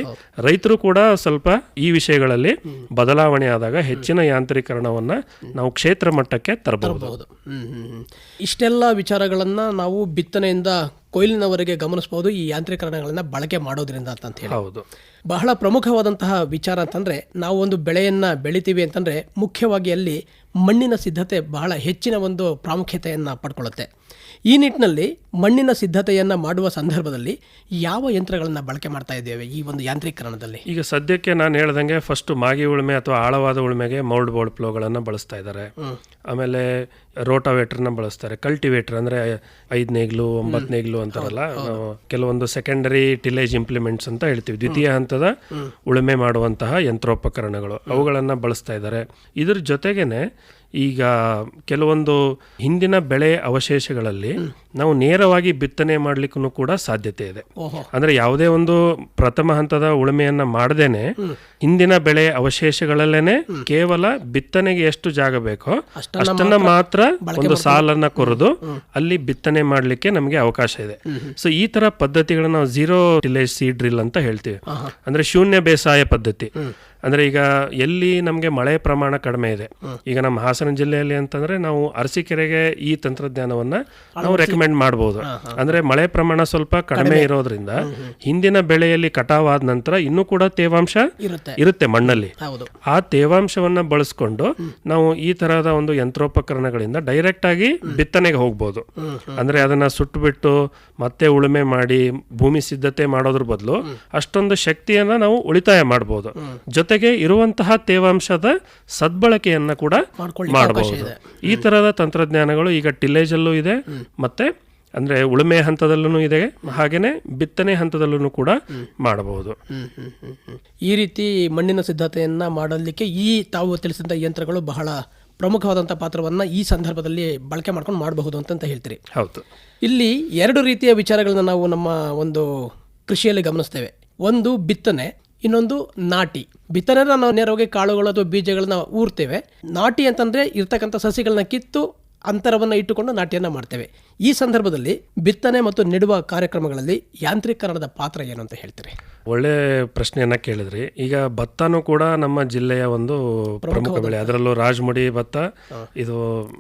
ರೈತರು ಕೂಡ ಸ್ವಲ್ಪ ಈ ವಿಷಯಗಳಲ್ಲಿ ಬದಲಾವಣೆ ಆದಾಗ ಹೆಚ್ಚಿನ ಯಾಂತ್ರೀಕರಣವನ್ನ ನಾವು ಕ್ಷೇತ್ರ ಮಟ್ಟಕ್ಕೆ ತರಬಹುದು. ಇಷ್ಟೆಲ್ಲ ವಿಚಾರಗಳನ್ನ ನಾವು ಬಿತ್ತನೆಯಿಂದ ಕೊಯ್ಲಿನವರೆಗೆ ಗಮನಿಸಬಹುದು ಈ ಯಾಂತ್ರೀಕರಣಗಳನ್ನ ಬಳಕೆ ಮಾಡೋದ್ರಿಂದ ಅಂತ ಹೇಳಿ. ಹೌದು, ಬಹಳ ಪ್ರಮುಖವಾದಂತಹ ವಿಚಾರ ಅಂತಂದ್ರೆ ನಾವು ಒಂದು ಬೆಳೆಯನ್ನ ಬೆಳಿತೀವಿ ಅಂತಂದ್ರೆ ಮುಖ್ಯವಾಗಿ ಅಲ್ಲಿ ಮಣ್ಣಿನ ಸಿದ್ಧತೆ ಬಹಳ ಹೆಚ್ಚಿನ ಒಂದು ಪ್ರಾಮುಖ್ಯತೆಯನ್ನ ಪಡ್ಕೊಳ್ಳುತ್ತೆ. ಈ ನಿಟ್ಟಿನಲ್ಲಿ ಮಣ್ಣಿನ ಸಿದ್ಧತೆಯನ್ನ ಮಾಡುವ ಸಂದರ್ಭದಲ್ಲಿ ಯಾವ ಯಂತ್ರಗಳನ್ನ ಬಳಕೆ ಮಾಡ್ತಾ ಇದ್ದೇವೆ ಈ ಒಂದು ಯಾಂತ್ರೀಕರಣದಲ್ಲಿ? ಈಗ ಸದ್ಯಕ್ಕೆ ನಾನು ಹೇಳ್ದಂಗೆ ಫಸ್ಟ್ ಮಾಗಿ ಉಳುಮೆ ಅಥವಾ ಆಳವಾದ ಉಳುಮೆಗೆ ಮೌಲ್ಡ್ ಬೋರ್ಡ್ ಪ್ಲೋಗಳನ್ನ ಬಳಸ್ತಾ ಇದ್ದಾರೆ. ಆಮೇಲೆ ರೋಟಾವೇಟರ್ನ ಬಳಸ್ತಾರೆ. ಕಲ್ಟಿವೇಟರ್ ಅಂದ್ರೆ 5 ನೇಗ್ಲು 9 ನೇಗ್ಲು ಅಂತಾರಲ್ಲ, ಕೆಲವೊಂದು ಸೆಕೆಂಡರಿ ಟಿಲೇಜ್ ಇಂಪ್ಲಿಮೆಂಟ್ಸ್ ಅಂತ ಹೇಳ್ತೀವಿ, ದ್ವಿತೀಯ ಹಂತದ ಉಳುಮೆ ಮಾಡುವಂತಹ ಯಂತ್ರೋಪಕರಣಗಳು, ಅವುಗಳನ್ನ ಬಳಸ್ತಾ ಇದ್ದಾರೆ. ಇದ್ರ ಜೊತೆಗೇನೆ ಈಗ ಕೆಲವೊಂದು ಹಿಂದಿನ ಬೆಳೆ ಅವಶೇಷಗಳಲ್ಲಿ ನಾವು ನೇರವಾಗಿ ಬಿತ್ತನೆ ಮಾಡ್ಲಿಕ್ಕೂ ಕೂಡ ಸಾಧ್ಯತೆ ಇದೆ. ಅಂದ್ರೆ ಯಾವುದೇ ಒಂದು ಪ್ರಥಮ ಹಂತದ ಉಳುಮೆಯನ್ನ ಮಾಡದೇನೆ ಹಿಂದಿನ ಬೆಳೆ ಅವಶೇಷಗಳಲ್ಲೇನೆ ಕೇವಲ ಬಿತ್ತನೆಗೆ ಎಷ್ಟು ಜಾಗ ಬೇಕೋ ಅಷ್ಟನ್ನ ಮಾತ್ರ ಒಂದು ಸಾಲನ್ನ ಕೊರೆದು ಅಲ್ಲಿ ಬಿತ್ತನೆ ಮಾಡ್ಲಿಕ್ಕೆ ನಮಗೆ ಅವಕಾಶ ಇದೆ. ಸೊ ಈ ತರ ಪದ್ಧತಿಗಳನ್ನ ನಾವು ಝೀರೋ ಟಿಲೇಜ್ ಸೀಡ್ ಡ್ರಿಲ್ ಅಂತ ಹೇಳ್ತೀವಿ. ಅಂದ್ರೆ ಶೂನ್ಯ ಬೇಸಾಯ ಪದ್ಧತಿ. ಅಂದ್ರೆ ಈಗ ಎಲ್ಲಿ ನಮಗೆ ಮಳೆ ಪ್ರಮಾಣ ಕಡಿಮೆ ಇದೆ, ಈಗ ನಮ್ಮ ಹಾಸನ ಜಿಲ್ಲೆಯಲ್ಲಿ ಅಂತಂದ್ರೆ ನಾವು ಅರಸೀಕೆರೆಗೆ ಈ ತಂತ್ರಜ್ಞಾನವನ್ನ ನಾವು ರೆಕಮೆಂಡ್ ಮಾಡಬಹುದು. ಅಂದ್ರೆ ಮಳೆ ಪ್ರಮಾಣ ಸ್ವಲ್ಪ ಕಡಿಮೆ ಇರೋದ್ರಿಂದ ಹಿಂದಿನ ಬೆಳೆಯಲ್ಲಿ ಕಟಾವ್ ಆದ ನಂತರ ಇನ್ನೂ ಕೂಡ ತೇವಾಂಶ ಇರುತ್ತೆ ಮಣ್ಣಲ್ಲಿ. ಆ ತೇವಾಂಶವನ್ನ ಬಳಸ್ಕೊಂಡು ನಾವು ಈ ತರಹದ ಒಂದು ಯಂತ್ರೋಪಕರಣಗಳಿಂದ ಡೈರೆಕ್ಟ್ ಆಗಿ ಬಿತ್ತನೆಗೆ ಹೋಗ್ಬೋದು. ಅಂದ್ರೆ ಅದನ್ನ ಸುಟ್ಟು ಬಿಟ್ಟು ಮತ್ತೆ ಉಳುಮೆ ಮಾಡಿ ಭೂಮಿ ಸಿದ್ಧತೆ ಮಾಡೋದ್ರ ಬದಲು ಅಷ್ಟೊಂದು ಶಕ್ತಿಯನ್ನ ನಾವು ಉಳಿತಾಯ ಮಾಡಬಹುದು. ಜೊತೆಗೆ ಇರುವಂತಹ ತೇವಾಂಶದ ಸದ್ಬಳಕೆಯನ್ನ ಕೂಡ ಮಾಡಬಹುದು. ಈ ತರದ ತಂತ್ರಜ್ಞಾನಗಳು ಈಗ ಟಿಲ್ಲೇಜ್ ಅಲ್ಲೂ ಇದೆ, ಮತ್ತೆ ಅಂದ್ರೆ ಉಳುಮೆ ಹಂತದಲ್ಲೂ ಇದೆ, ಹಾಗೇನೆ ಬಿತ್ತನೆ ಹಂತದಲ್ಲೂ ಕೂಡ ಮಾಡಬಹುದು. ಈ ರೀತಿ ಮಣ್ಣಿನ ಸಿದ್ಧತೆಯನ್ನ ಮಾಡಲಿಕ್ಕೆ ಈ ತಾವು ತಿಳಿಸಿದ ಯಂತ್ರಗಳು ಬಹಳ ಪ್ರಮುಖವಾದಂತಹ ಪಾತ್ರವನ್ನ ಈ ಸಂದರ್ಭದಲ್ಲಿ ಬಳಕೆ ಮಾಡ್ಕೊಂಡು ಮಾಡಬಹುದು ಅಂತ ಹೇಳ್ತೀರಿ. ಹೌದು. ಇಲ್ಲಿ 2 ರೀತಿಯ ವಿಚಾರಗಳನ್ನ ನಾವು ನಮ್ಮ ಒಂದು ಕೃಷಿಯಲ್ಲಿ ಗಮನಿಸ್ತೇವೆ. ಒಂದು ಬಿತ್ತನೆ, ಇನ್ನೊಂದು ನಾಟಿ. ಬಿತ್ತನೆ ನಾವು ನೇರವಾಗಿ ಕಾಳುಗಳು ಅಥವಾ ಬೀಜಗಳನ್ನ ಊರ್ತೇವೆ. ನಾಟಿ ಅಂತಂದ್ರೆ ಇರ್ತಕ್ಕಂಥ ಸಸಿಗಳನ್ನ ಕಿತ್ತು ಅಂತರವನ್ನು ಇಟ್ಟುಕೊಂಡು ನಾಟಿಯನ್ನು ಮಾಡ್ತೇವೆ. ಈ ಸಂದರ್ಭದಲ್ಲಿ ಬಿತ್ತನೆ ಮತ್ತು ನೆಡುವ ಕಾರ್ಯಕ್ರಮಗಳಲ್ಲಿ ಯಾಂತ್ರೀಕರಣದ ಪಾತ್ರ ಏನು ಅಂತ ಹೇಳ್ತೀರಿ? ಒಳ್ಳೆ ಪ್ರಶ್ನೆಯನ್ನ ಕೇಳಿದ್ರಿ. ಈಗ ಭತ್ತನೂ ಕೂಡ ನಮ್ಮ ಜಿಲ್ಲೆಯ ಒಂದು ಪ್ರಮುಖ ಬೆಳೆ. ಅದರಲ್ಲೂ ರಾಜಮುಡಿ ಭತ್ತ ಇದು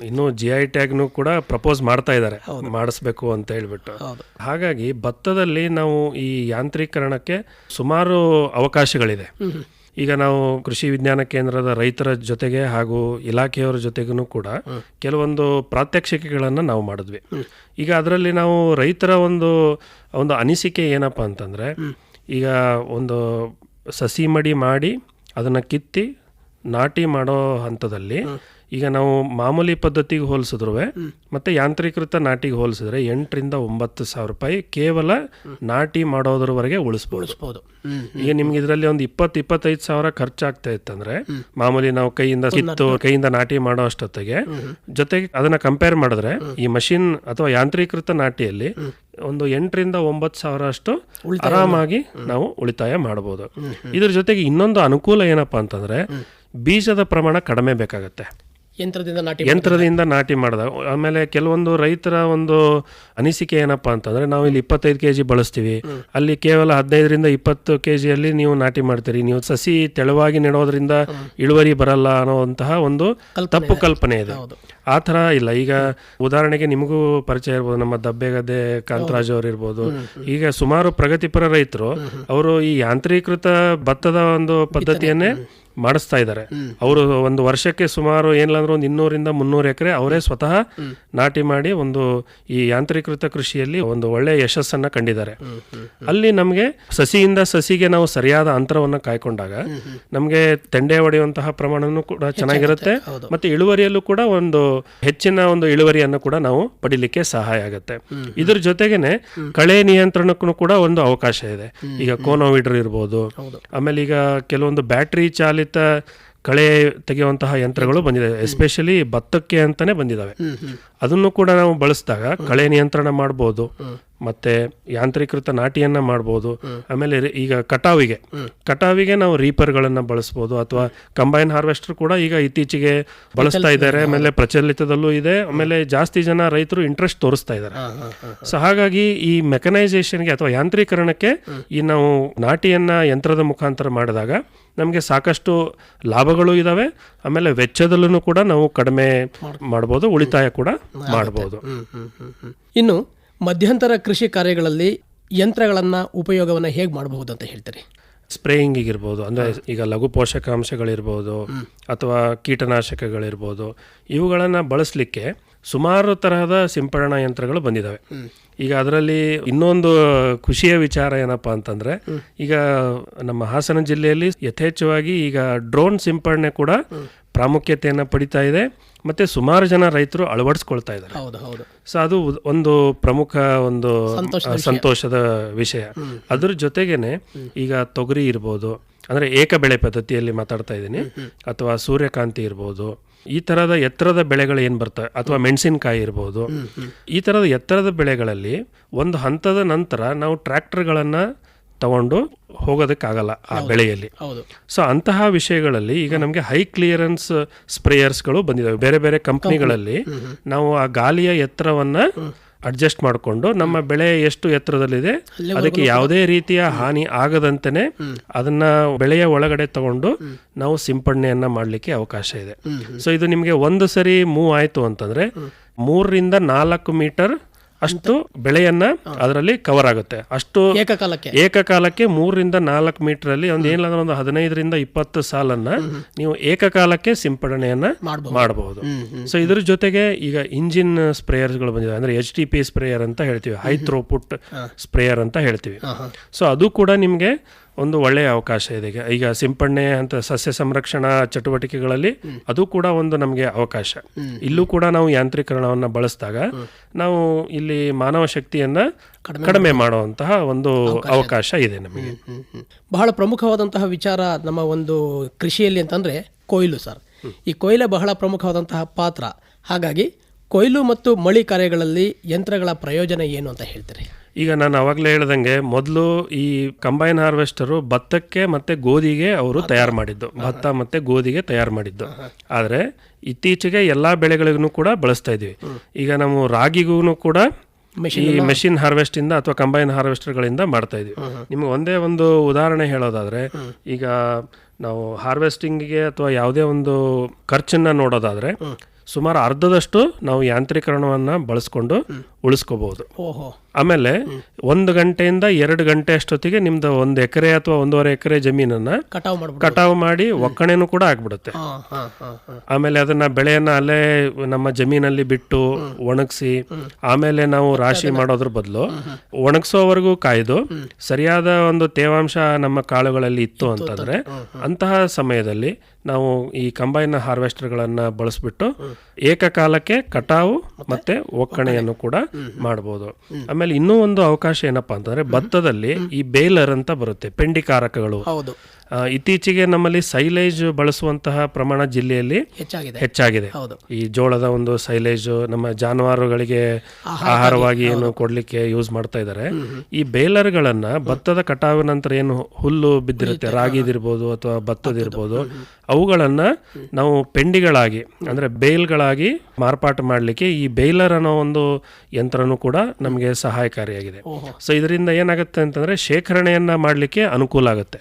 ಇನ್ನು GI ಟ್ಯಾಗ್ನು ಕೂಡ ಪ್ರಪೋಸ್ ಮಾಡ್ತಾ ಇದ್ದಾರೆ, ಮಾಡಿಸ್ಬೇಕು ಅಂತ ಹೇಳ್ಬಿಟ್ಟು. ಹಾಗಾಗಿ ಭತ್ತದಲ್ಲಿ ನಾವು ಈ ಯಾಂತ್ರೀಕರಣಕ್ಕೆ ಸುಮಾರು ಅವಕಾಶಗಳಿದೆ. ಈಗ ನಾವು ಕೃಷಿ ವಿಜ್ಞಾನ ಕೇಂದ್ರದ ರೈತರ ಜೊತೆಗೆ ಹಾಗೂ ಇಲಾಖೆಯವರ ಜೊತೆಗೂ ಕೂಡ ಕೆಲವೊಂದು ಪ್ರಾತ್ಯಕ್ಷಿಕೆಗಳನ್ನು ನಾವು ಮಾಡಿದ್ವಿ. ಈಗ ಅದರಲ್ಲಿ ನಾವು ರೈತರ ಒಂದು ಅನಿಸಿಕೆ ಏನಪ್ಪ ಅಂತಂದರೆ, ಈಗ ಒಂದು ಸಸಿ ಮಡಿ ಮಾಡಿ ಅದನ್ನು ಕಿತ್ತಿ ನಾಟಿ ಮಾಡೋ ಹಂತದಲ್ಲಿ ಈಗ ನಾವು ಮಾಮೂಲಿ ಪದ್ಧತಿಗೆ ಹೋಲಿಸಿದ್ರು ಮತ್ತೆ ಯಾಂತ್ರೀಕೃತ ನಾಟಿಗೆ ಹೋಲಿಸಿದ್ರೆ 8,000 to 9,000 ರೂಪಾಯಿ ಕೇವಲ ನಾಟಿ ಮಾಡೋದ್ರವರೆಗೆ ಉಳಿಸ್ಬೋದು. ಈಗ ನಿಮ್ಗೆ ಇದರಲ್ಲಿ ಒಂದು 20-25 ಸಾವಿರ ಖರ್ಚಾಗ್ತಾ ಇತ್ತಂದ್ರೆ ಮಾಮೂಲಿ ನಾವು ಕೈಯಿಂದ ನಾಟಿ ಮಾಡೋ ಅಷ್ಟೊತ್ತಿಗೆ, ಜೊತೆಗೆ ಅದನ್ನ ಕಂಪೇರ್ ಮಾಡಿದ್ರೆ ಈ ಮಷಿನ್ ಅಥವಾ ಯಾಂತ್ರೀಕೃತ ನಾಟಿಯಲ್ಲಿ ಒಂದು 8,000 to 9,000 ಅಷ್ಟು ಆರಾಮಾಗಿ ನಾವು ಉಳಿತಾಯ ಮಾಡಬಹುದು. ಇದ್ರ ಜೊತೆಗೆ ಇನ್ನೊಂದು ಅನುಕೂಲ ಏನಪ್ಪಾ ಅಂತಂದ್ರೆ ಬೀಜದ ಪ್ರಮಾಣ ಕಡಿಮೆ ಬೇಕಾಗತ್ತೆ ಯಂತ್ರದಿಂದ ನಾಟಿ ಮಾಡಿದಾಗ. ಆಮೇಲೆ ಕೆಲವೊಂದು ರೈತರ ಒಂದು ಅನಿಸಿಕೆ ಏನಪ್ಪಾ ಅಂತಂದ್ರೆ, ನಾವು ಇಲ್ಲಿ 25 kg ಬಳಸ್ತೀವಿ, ಅಲ್ಲಿ ಕೇವಲ 15 to 20 kg ನೀವು ನಾಟಿ ಮಾಡ್ತೀರಿ, ನೀವು ಸಸಿ ತೆಳುವಾಗಿ ನೆಡೋದ್ರಿಂದ ಇಳುವರಿ ಬರಲ್ಲ ಅನ್ನೋಂತಹ ಒಂದು ತಪ್ಪು ಕಲ್ಪನೆ ಇದೆ. ಆ ಥರ ಇಲ್ಲ. ಈಗ ಉದಾಹರಣೆಗೆ ನಿಮಗೂ ಪರಿಚಯ ಇರ್ಬೋದು, ನಮ್ಮ ದಬ್ಬೆಗದ್ದೆ ಕಾಂತರಾಜ್ ಅವರು ಇರ್ಬೋದು. ಈಗ ಸುಮಾರು ಪ್ರಗತಿಪರ ರೈತರು ಅವರು ಈ ಯಾಂತ್ರೀಕೃತ ಭತ್ತದ ಒಂದು ಪದ್ಧತಿಯನ್ನೇ ಮಾಡಿಸ್ತಾ ಇದ್ದಾರೆ. ಅವರು ಒಂದು ವರ್ಷಕ್ಕೆ ಸುಮಾರು ಏನಿಲ್ಲ ಒಂದು 200 to 300 ಎಕರೆ ಅವರೇ ಸ್ವತಃ ನಾಟಿ ಮಾಡಿ ಒಂದು ಈ ಯಾಂತ್ರೀಕೃತ ಕೃಷಿಯಲ್ಲಿ ಒಂದು ಒಳ್ಳೆ ಯಶಸ್ಸನ್ನ ಕಂಡಿದ್ದಾರೆ. ಅಲ್ಲಿ ನಮಗೆ ಸಸಿಯಿಂದ ಸಸಿಗೆ ನಾವು ಸರಿಯಾದ ಅಂತರವನ್ನು ಕಾಯ್ಕೊಂಡಾಗ ನಮಗೆ ತೆಂಡೆ ಹೊಡೆಯುವಂತಹ ಪ್ರಮಾಣನೂ ಕೂಡ ಚೆನ್ನಾಗಿರುತ್ತೆ, ಮತ್ತೆ ಇಳುವರಿಯಲ್ಲೂ ಕೂಡ ಒಂದು ಹೆಚ್ಚಿನ ಒಂದು ಇಳುವರಿಯನ್ನು ಕೂಡ ನಾವು ಪಡಿಲಿಕ್ಕೆ ಸಹಾಯ ಆಗುತ್ತೆ. ಇದ್ರ ಜೊತೆಗೇನೆ ಕಳೆ ನಿಯಂತ್ರಣಕ್ಕೂ ಕೂಡ ಒಂದು ಅವಕಾಶ ಇದೆ. ಈಗ ಕೋನೋವಿಡ್ರ್ ಇರ್ಬೋದು, ಆಮೇಲೆ ಈಗ ಕೆಲವೊಂದು ಬ್ಯಾಟ್ರಿ ಚಾಲಿತ ಕಳೆ ತೆಗೆಯುವಂತಹ ಯಂತ್ರಗಳು ಬಂದಿದ್ದಾವೆ, ಎಸ್ಪೆಷಲಿ ಭತ್ತಕ್ಕೆ ಅಂತಾನೆ ಬಂದಿದ್ದಾವೆ. ಅದನ್ನು ಕೂಡ ನಾವು ಬಳಸಿದಾಗ ಕಳೆ ನಿಯಂತ್ರಣ ಮಾಡ್ಬೋದು, ಮತ್ತೆ ಯಾಂತ್ರೀಕೃತ ನಾಟಿಯನ್ನ ಮಾಡ್ಬೋದು. ಆಮೇಲೆ ಈಗ ಕಟಾವಿಗೆ ನಾವು ರೀಪರ್ಗಳನ್ನ ಬಳಸ್ಬೋದು, ಅಥವಾ ಕಂಬೈನ್ ಹಾರ್ವೆಸ್ಟರ್ ಕೂಡ ಈಗ ಇತ್ತೀಚೆಗೆ ಬಳಸ್ತಾ ಇದ್ದಾರೆ. ಆಮೇಲೆ ಪ್ರಚಲಿತದಲ್ಲೂ ಇದೆ, ಆಮೇಲೆ ಜಾಸ್ತಿ ಜನ ರೈತರು ಇಂಟ್ರೆಸ್ಟ್ ತೋರಿಸ್ತಾ ಇದ್ದಾರೆ. ಸೊ ಹಾಗಾಗಿ ಈ ಮೆಕನೈಸೇಷನ್ಗೆ ಅಥವಾ ಯಾಂತ್ರೀಕರಣಕ್ಕೆ ಈ ನಾವು ನಾಟಿಯನ್ನ ಯಂತ್ರದ ಮುಖಾಂತರ ಮಾಡಿದಾಗ ನಮಗೆ ಸಾಕಷ್ಟು ಲಾಭಗಳು ಇದಾವೆ. ಆಮೇಲೆ ವೆಚ್ಚದಲ್ಲೂ ಕೂಡ ನಾವು ಕಡಿಮೆ ಮಾಡ್ಬೋದು, ಉಳಿತಾಯ ಕೂಡ ಮಾಡಬಹುದು. ಇನ್ನು ಮಧ್ಯಂತರ ಕೃಷಿ ಕಾರ್ಯಗಳಲ್ಲಿ ಯಂತ್ರಗಳನ್ನ ಉಪಯೋಗವನ್ನ ಹೇಗೆ ಮಾಡಬಹುದು ಅಂತ ಹೇಳ್ತಾರೆ? ಸ್ಪ್ರೇಯಿಂಗ್ ಇರ್ಬೋದು, ಅಂದ್ರೆ ಈಗ ಲಘು ಪೋಷಕಾಂಶಗಳಿರ್ಬೋದು ಅಥವಾ ಕೀಟನಾಶಕಗಳಿರ್ಬೋದು, ಇವುಗಳನ್ನ ಬಳಸಲಿಕ್ಕೆ ಸುಮಾರು ತರಹದ ಸಿಂಪಡಣಾ ಯಂತ್ರಗಳು ಬಂದಿದ್ದಾವೆ. ಈಗ ಅದರಲ್ಲಿ ಇನ್ನೊಂದು ಖುಷಿಯ ವಿಚಾರ ಏನಪ್ಪಾ ಅಂತಂದ್ರೆ, ಈಗ ನಮ್ಮ ಹಾಸನ ಜಿಲ್ಲೆಯಲ್ಲಿ ಯಥೇಚ್ಛವಾಗಿ ಈಗ ಡ್ರೋನ್ ಸಿಂಪಡಣೆ ಕೂಡ ಪ್ರಾಮುಖ್ಯತೆಯನ್ನು ಪಡಿತಾ ಇದೆ, ಮತ್ತೆ ಸುಮಾರು ಜನ ರೈತರು ಅಳವಡಿಸ್ಕೊಳ್ತಾ ಇದ್ದಾರೆ. ಸೊ ಅದು ಒಂದು ಪ್ರಮುಖ ಒಂದು ಸಂತೋಷದ ವಿಷಯ. ಅದ್ರ ಜೊತೆಗೇನೆ ಈಗ ತೊಗರಿ ಇರ್ಬೋದು, ಅಂದ್ರೆ ಏಕ ಬೆಳೆ ಪದ್ಧತಿಯಲ್ಲಿ ಮಾತಾಡ್ತಾ ಇದ್ದೀನಿ, ಅಥವಾ ಸೂರ್ಯಕಾಂತಿ ಇರ್ಬೋದು, ಈ ತರದ ಎತ್ತರದ ಬೆಳೆಗಳು ಏನ್ ಬರ್ತವೆ, ಅಥವಾ ಮೆಣಸಿನಕಾಯಿ ಇರ್ಬೋದು, ಈ ತರದ ಎತ್ತರದ ಬೆಳೆಗಳಲ್ಲಿ ಒಂದು ಹಂತದ ನಂತರ ನಾವು ಟ್ರ್ಯಾಕ್ಟರ್ಗಳನ್ನ ತಗೊಂಡು ಹೋಗೋದಕ್ಕಾಗಲ್ಲ ಆ ಬೆಳೆಯಲ್ಲಿ. ಸೊ ಅಂತಹ ವಿಷಯಗಳಲ್ಲಿ ಈಗ ನಮಗೆ ಹೈ ಕ್ಲಿಯರೆನ್ಸ್ ಸ್ಪ್ರೇಯರ್ಸ್ಗಳು ಬಂದಿದ್ದಾವೆ. ಬೇರೆ ಬೇರೆ ಕಂಪ್ನಿಗಳಲ್ಲಿ ನಾವು ಆ ಗಾಲಿಯ ಎತ್ತರವನ್ನ ಅಡ್ಜಸ್ಟ್ ಮಾಡಿಕೊಂಡು ನಮ್ಮ ಬೆಳೆ ಎಷ್ಟು ಎತ್ತರದಲ್ಲಿದೆ ಅದಕ್ಕೆ ಯಾವುದೇ ರೀತಿಯ ಹಾನಿ ಆಗದಂತೆನೆ ಅದನ್ನ ಬೆಳೆಯ ಒಳಗಡೆ ತಗೊಂಡು ನಾವು ಸಿಂಪಡಣೆಯನ್ನ ಮಾಡ್ಲಿಕ್ಕೆ ಅವಕಾಶ ಇದೆ. ಸೊ ಇದು ನಿಮಗೆ ಒಂದು ಸರಿ ಮೂವ್ ಆಯ್ತು ಅಂತಂದ್ರೆ 3 to 4 ಮೀಟರ್ ಅಷ್ಟು ಬೆಳೆಯನ್ನ ಅದರಲ್ಲಿ ಕವರ್ ಆಗುತ್ತೆ. ಅಷ್ಟು ಏಕಕಾಲಕ್ಕೆ 3 to 4 ಮೀಟರ್ ಅಲ್ಲಿ ಒಂದು ಏನಿಲ್ಲ ಒಂದು 15 to 20 ಸಾಲನ್ನ ನೀವು ಏಕಕಾಲಕ್ಕೆ ಸಿಂಪಡಣೆಯನ್ನ ಮಾಡಬಹುದು. ಸೊ ಇದ್ರ ಜೊತೆಗೆ ಈಗ ಇಂಜಿನ್ ಸ್ಪ್ರೇಯರ್ಸ್ಗಳು ಬಂದಿದೆ, ಅಂದ್ರೆ HTP ಸ್ಪ್ರೇಯರ್ ಅಂತ ಹೇಳ್ತೀವಿ, ಹೈ ಥ್ರೋಪುಟ್ ಸ್ಪ್ರೇಯರ್ ಅಂತ ಹೇಳ್ತೀವಿ. ಸೊ ಅದು ಕೂಡ ನಿಮ್ಗೆ ಒಂದು ಒಳ್ಳೆಯ ಅವಕಾಶ ಇದೆ. ಈಗ ಸಿಂಪಡಣೆ ಅಂತ ಸಸ್ಯ ಸಂರಕ್ಷಣಾ ಚಟುವಟಿಕೆಗಳಲ್ಲಿ ಅದು ಕೂಡ ಒಂದು ನಮಗೆ ಅವಕಾಶ. ಇಲ್ಲೂ ಕೂಡ ನಾವು ಯಾಂತ್ರೀಕರಣವನ್ನು ಬಳಸಿದಾಗ ನಾವು ಇಲ್ಲಿ ಮಾನವ ಶಕ್ತಿಯನ್ನ ಕಡಿಮೆ ಮಾಡುವಂತಹ ಒಂದು ಅವಕಾಶ ಇದೆ ನಮಗೆ. ಬಹಳ ಪ್ರಮುಖವಾದಂತಹ ವಿಚಾರ ನಮ್ಮ ಒಂದು ಕೃಷಿಯಲ್ಲಿ ಅಂತಂದ್ರೆ ಕೊಯ್ಲು ಸರ್. ಈ ಕೊಯ್ಲೆ ಬಹಳ ಪ್ರಮುಖವಾದಂತಹ ಪಾತ್ರ. ಹಾಗಾಗಿ ಕೊಯ್ಲು ಮತ್ತು ಮಳಿ ಕಾರ್ಯಗಳಲ್ಲಿ ಯಂತ್ರಗಳ ಪ್ರಯೋಜನ ಏನು ಅಂತ ಹೇಳ್ತೀರಿ? ಈಗ ನಾನು ಅವಾಗಲೇ ಹೇಳ್ದಂಗೆ ಮೊದಲು ಈ ಕಂಬೈನ್ ಹಾರ್ವೆಸ್ಟರು ಭತ್ತಕ್ಕೆ ಮತ್ತು ಗೋಧಿಗೆ ಅವರು ತಯಾರು ಮಾಡಿದ್ದು, ಭತ್ತ ಮತ್ತು ಗೋಧಿಗೆ ತಯಾರು ಮಾಡಿದ್ದು. ಆದರೆ ಇತ್ತೀಚೆಗೆ ಎಲ್ಲ ಬೆಳೆಗಳಿಗೂ ಕೂಡ ಬಳಸ್ತಾ ಇದ್ದೀವಿ. ಈಗ ನಾವು ರಾಗಿಗೂ ಕೂಡ ಈ ಮೆಷಿನ್ ಹಾರ್ವೆಸ್ಟ್ ಇಂದ ಅಥವಾ ಕಂಬೈನ್ ಹಾರ್ವೆಸ್ಟರ್ಗಳಿಂದ ಮಾಡ್ತಾ ಇದೀವಿ. ನಿಮ್ಗೆ ಒಂದೇ ಒಂದು ಉದಾಹರಣೆ ಹೇಳೋದಾದ್ರೆ, ಈಗ ನಾವು ಹಾರ್ವೆಸ್ಟಿಂಗ್ಗೆ ಅಥವಾ ಯಾವುದೇ ಒಂದು ಖರ್ಚನ್ನ ನೋಡೋದಾದ್ರೆ ಸುಮಾರು ಅರ್ಧದಷ್ಟು ನಾವು ಯಾಂತ್ರೀಕರಣವನ್ನ ಬಳಸ್ಕೊಂಡು ಉಳಿಸ್ಕೋಬಹುದು. ಆಮೇಲೆ 1 ಗಂಟೆಯಿಂದ 2 ಗಂಟೆ ಅಷ್ಟೊತ್ತಿಗೆ ನಿಮ್ದು 1 ಎಕರೆ ಅಥವಾ 1.5 ಎಕರೆ ಜಮೀನನ್ನ ಕಟಾವು ಮಾಡಿ ಒಕ್ಕಣೆನೂ ಕೂಡ ಆಗ್ಬಿಡುತ್ತೆ. ಆಮೇಲೆ ಅದನ್ನ ಬೆಳೆಯನ್ನ ಅಲ್ಲೇ ನಮ್ಮ ಜಮೀನಲ್ಲಿ ಬಿಟ್ಟು ಒಣಗಿಸಿ ಆಮೇಲೆ ನಾವು ರಾಶಿ ಮಾಡೋದ್ರ ಬದಲು ಒಣಗಿಸೋವರೆಗೂ ಕಾಯ್ದು ಸರಿಯಾದ ಒಂದು ತೇವಾಂಶ ನಮ್ಮ ಕಾಳುಗಳಲ್ಲಿ ಇತ್ತು ಅಂತಂದ್ರೆ ಅಂತಹ ಸಮಯದಲ್ಲಿ ನಾವು ಈ ಕಂಬೈನ್ ಹಾರ್ವೆಸ್ಟರ್ಗಳನ್ನ ಬಳಸ್ಬಿಟ್ಟು ಏಕಕಾಲಕ್ಕೆ ಕಟಾವು ಮತ್ತೆ ಒಕ್ಕಣೆಯನ್ನು ಕೂಡ ಮಾಡಬಹುದು. ಆಮೇಲೆ ಇನ್ನೂ ಒಂದು ಅವಕಾಶ ಏನಪ್ಪಾ ಅಂತಂದ್ರೆ ಭತ್ತದಲ್ಲಿ ಈ ಬೇಲರ್ ಅಂತ ಬರುತ್ತೆ, ಪೆಂಡಿಕಾರಕಗಳು. ಇತ್ತೀಚೆಗೆ ನಮ್ಮಲ್ಲಿ ಸೈಲೇಜ್ ಬಳಸುವಂತಹ ಪ್ರಮಾಣ ಜಿಲ್ಲೆಯಲ್ಲಿ ಹೆಚ್ಚಾಗಿದೆ. ಈ ಜೋಳದ ಒಂದು ಸೈಲೇಜ್ ನಮ್ಮ ಜಾನುವಾರುಗಳಿಗೆ ಆಹಾರವಾಗಿ ಏನು ಕೊಡ್ಲಿಕ್ಕೆ ಯೂಸ್ ಮಾಡ್ತಾ ಇದ್ದಾರೆ. ಈ ಬೇಲರ್ಗಳನ್ನ ಭತ್ತದ ಕಟಾವಿನ ನಂತರ ಏನು ಹುಲ್ಲು ಬಿದ್ದಿರುತ್ತೆ, ರಾಗಿದಿರ್ಬೋದು ಅಥವಾ ಭತ್ತದಿರ್ಬೋದು, ಅವುಗಳನ್ನ ನಾವು ಪೆಂಡಿಗಳಾಗಿ ಅಂದ್ರೆ ಬೇಲ್ಗಳಾಗಿ ಮಾರ್ಪಾಟು ಮಾಡಲಿಕ್ಕೆ ಈ ಬೇಲರ್ ಅನ್ನೋ ಒಂದು ಯಂತ್ರನೂ ಕೂಡ ನಮಗೆ ಸಹಾಯಕಾರಿಯಾಗಿದೆ. ಸೊ ಇದರಿಂದ ಏನಾಗುತ್ತೆ ಅಂತಂದ್ರೆ ಶೇಖರಣೆಯನ್ನ ಮಾಡ್ಲಿಕ್ಕೆ ಅನುಕೂಲ ಆಗುತ್ತೆ.